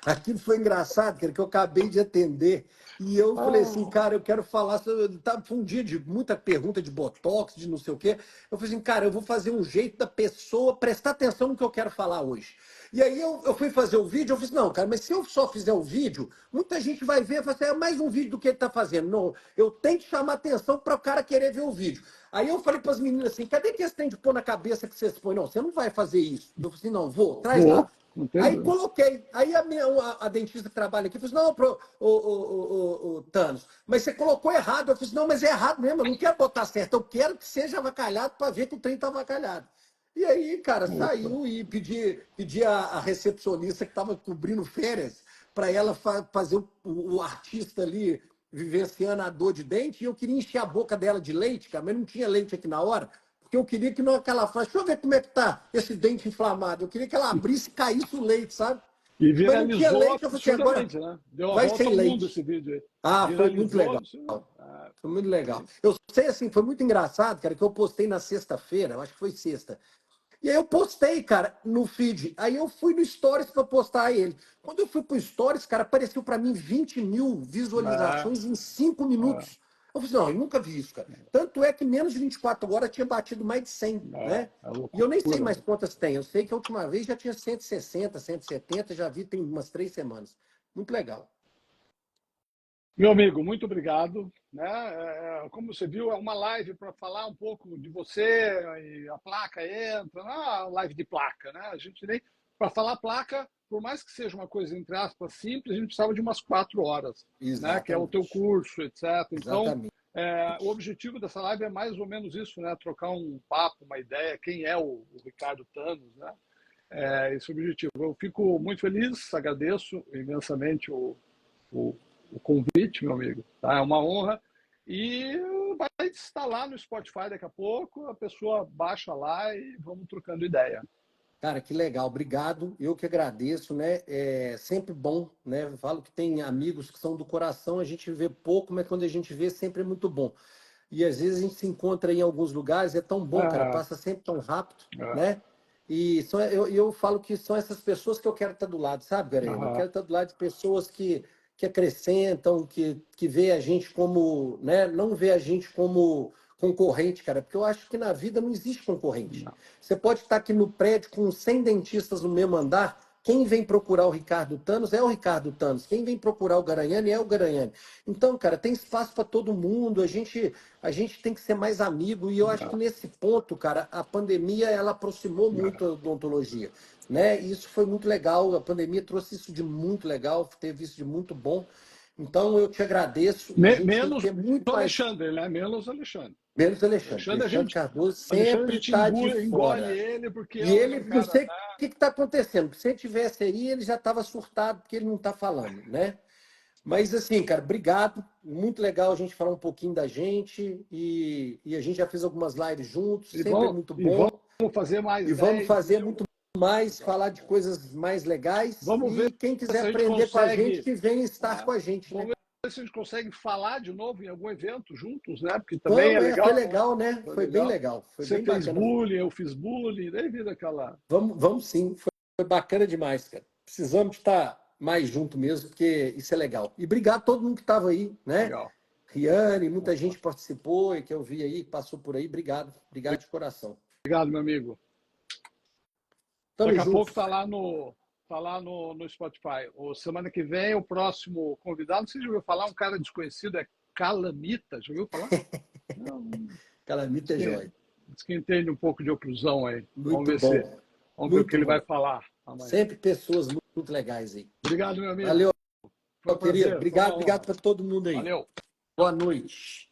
Aquilo foi engraçado, cara, que eu acabei de atender E eu falei assim, Ah, cara, eu quero falar sobre... Foi um dia de muita pergunta de botox, de não sei o quê. Eu falei assim, cara, eu vou fazer um jeito da pessoa prestar atenção no que eu quero falar hoje. E aí eu fui fazer o vídeo, eu falei assim, não, cara, mas se eu só fizer o vídeo, muita gente vai ver e vai falar assim, é mais um vídeo do que ele tá fazendo. Não, eu tenho que chamar atenção para o cara querer ver o vídeo. Aí eu falei para as meninas assim, cadê que esse tem de pôr na cabeça que vocês põem? Não, você não vai fazer isso. Eu falei assim, não, vou, traz vou, lá. não tem Aí dúvida. coloquei. Aí a dentista que trabalha aqui falou assim, não, o Thanos, mas você colocou errado. Eu falei assim, não, mas é errado mesmo, eu não quero botar certo, eu quero que seja avacalhado para ver que o trem está avacalhado. E aí, cara, Opa. saiu e pedi a recepcionista que estava cobrindo férias para ela fazer o artista ali vivenciando a dor de dente, e eu queria encher a boca dela de leite, cara, mas não tinha leite aqui na hora, porque eu queria que não que ela falasse, deixa eu ver como é que tá esse dente inflamado. Eu queria que ela abrisse e caísse o leite, sabe? E Mas não tinha viralizou leite, eu falei assim, agora absurdamente, né? Deu a vai volta sem ao mundo leite. esse vídeo aí. Ah, foi muito Viralizou legal. absurdamente. Ah, Foi muito legal. isso. Eu sei, assim, foi muito engraçado, cara, que eu postei na sexta-feira, eu acho que foi sexta. E aí eu postei, cara, no feed. Aí eu fui no Stories para postar ele. Quando eu fui pro Stories, cara, apareceu para mim 20 mil É, visualizações em 5 é, minutos. Eu falei assim, não, eu nunca vi isso, cara. Tanto é que menos de 24 horas tinha batido mais de 100, né? é E eu nem sei loucura. mais quantas tem. Eu sei que a última vez já tinha 160, 170, já vi tem umas 3 semanas. Muito legal. Meu amigo, muito obrigado. Né? Como você viu, é uma live para falar um pouco de você, e a placa entra, não é uma live de placa, né? A gente nem. Para falar placa, por mais que seja uma coisa, entre aspas, simples, a gente precisava de umas 4 horas, né? Que é o teu Exatamente. curso, etc. Então, Exatamente. o objetivo dessa live é mais ou menos isso, né? Trocar um papo, uma ideia, quem é o Ricardo Thanos, né? Esse é o objetivo. Eu fico muito feliz, agradeço imensamente o, o convite, meu amigo. Tá? É uma honra. E vai estar lá no Spotify daqui a pouco, a pessoa baixa lá e vamos trocando ideia. Cara, que legal, obrigado. Eu que agradeço, né? É sempre bom, né? Eu falo que tem amigos que são do coração, a gente vê pouco, mas quando a gente vê, sempre é muito bom. E às vezes a gente se encontra em alguns lugares, é tão bom, cara, Ah, passa sempre tão rápido, ah, né? E eu falo que são essas pessoas que eu quero estar do lado, sabe, Garene? Eu ah, quero estar do lado de pessoas que acrescentam, que vê a gente como, né? Não vê a gente como concorrente, cara, porque eu acho que na vida não existe concorrente. não. Você pode estar aqui no prédio com 100 dentistas no mesmo andar. Quem vem procurar o Ricardo Thanos é o Ricardo Thanos. Quem vem procurar o Garanhani é o Garanhani. Então, cara, tem espaço para todo mundo. A gente tem que ser mais amigo. E eu acho que nesse ponto, cara, a pandemia ela aproximou muito a odontologia, né? E isso foi muito legal. A pandemia trouxe isso de muito legal, teve isso de muito bom. Então, eu te agradeço. A gente tem que Menos ter muito o mais. Alexandre, né? Menos o Alexandre. Menos Alexandre. Alexandre, Alexandre Cardoso A sempre gente está de engole fora. ele porque E ele é ele, um não cara. sei o que está acontecendo. Se ele tivesse aí, ele já estava surtado, porque ele não está falando, né? Mas assim, cara, obrigado. Muito legal a gente falar um pouquinho da gente. E a gente já fez algumas lives juntos, sempre é muito E bom. vamos fazer mais E vamos 10 fazer mil. muito mais, Legal. falar de coisas mais legais. Vamos ver E quem quiser se a gente aprender com a gente, consegue. que venha estar Ah, com a gente, né? vamos ver se a gente consegue falar de novo em algum evento juntos, né? Porque também é Vamos, foi legal, né? legal, né? Foi Foi bem legal. legal. Foi Você bem fez bacana. bullying, eu fiz bullying, daí vira aquela. Vamos sim, foi bacana demais, cara. Precisamos estar mais junto mesmo, porque isso é legal. E obrigado a todo mundo que estava aí, né? Legal. Riane, muita gente participou e que eu vi aí, passou por aí. Obrigado, obrigado de coração. Obrigado, meu amigo. Tamo Daqui a pouco juntos. tá lá no Spotify. Semana que vem, o próximo convidado, você já ouviu falar? Um cara desconhecido, é Calamita, já ouviu falar? Não, Calamita é jóia. diz que entende um pouco de oclusão aí. Vamos Muito ver se. bom, Vamos ver o que muito ele vai bom. falar amanhã. Sempre pessoas muito, muito legais aí. Obrigado, meu amigo. Valeu, Foi um querido. prazer, foi uma Obrigado honra. para todo mundo aí. Valeu. Boa noite.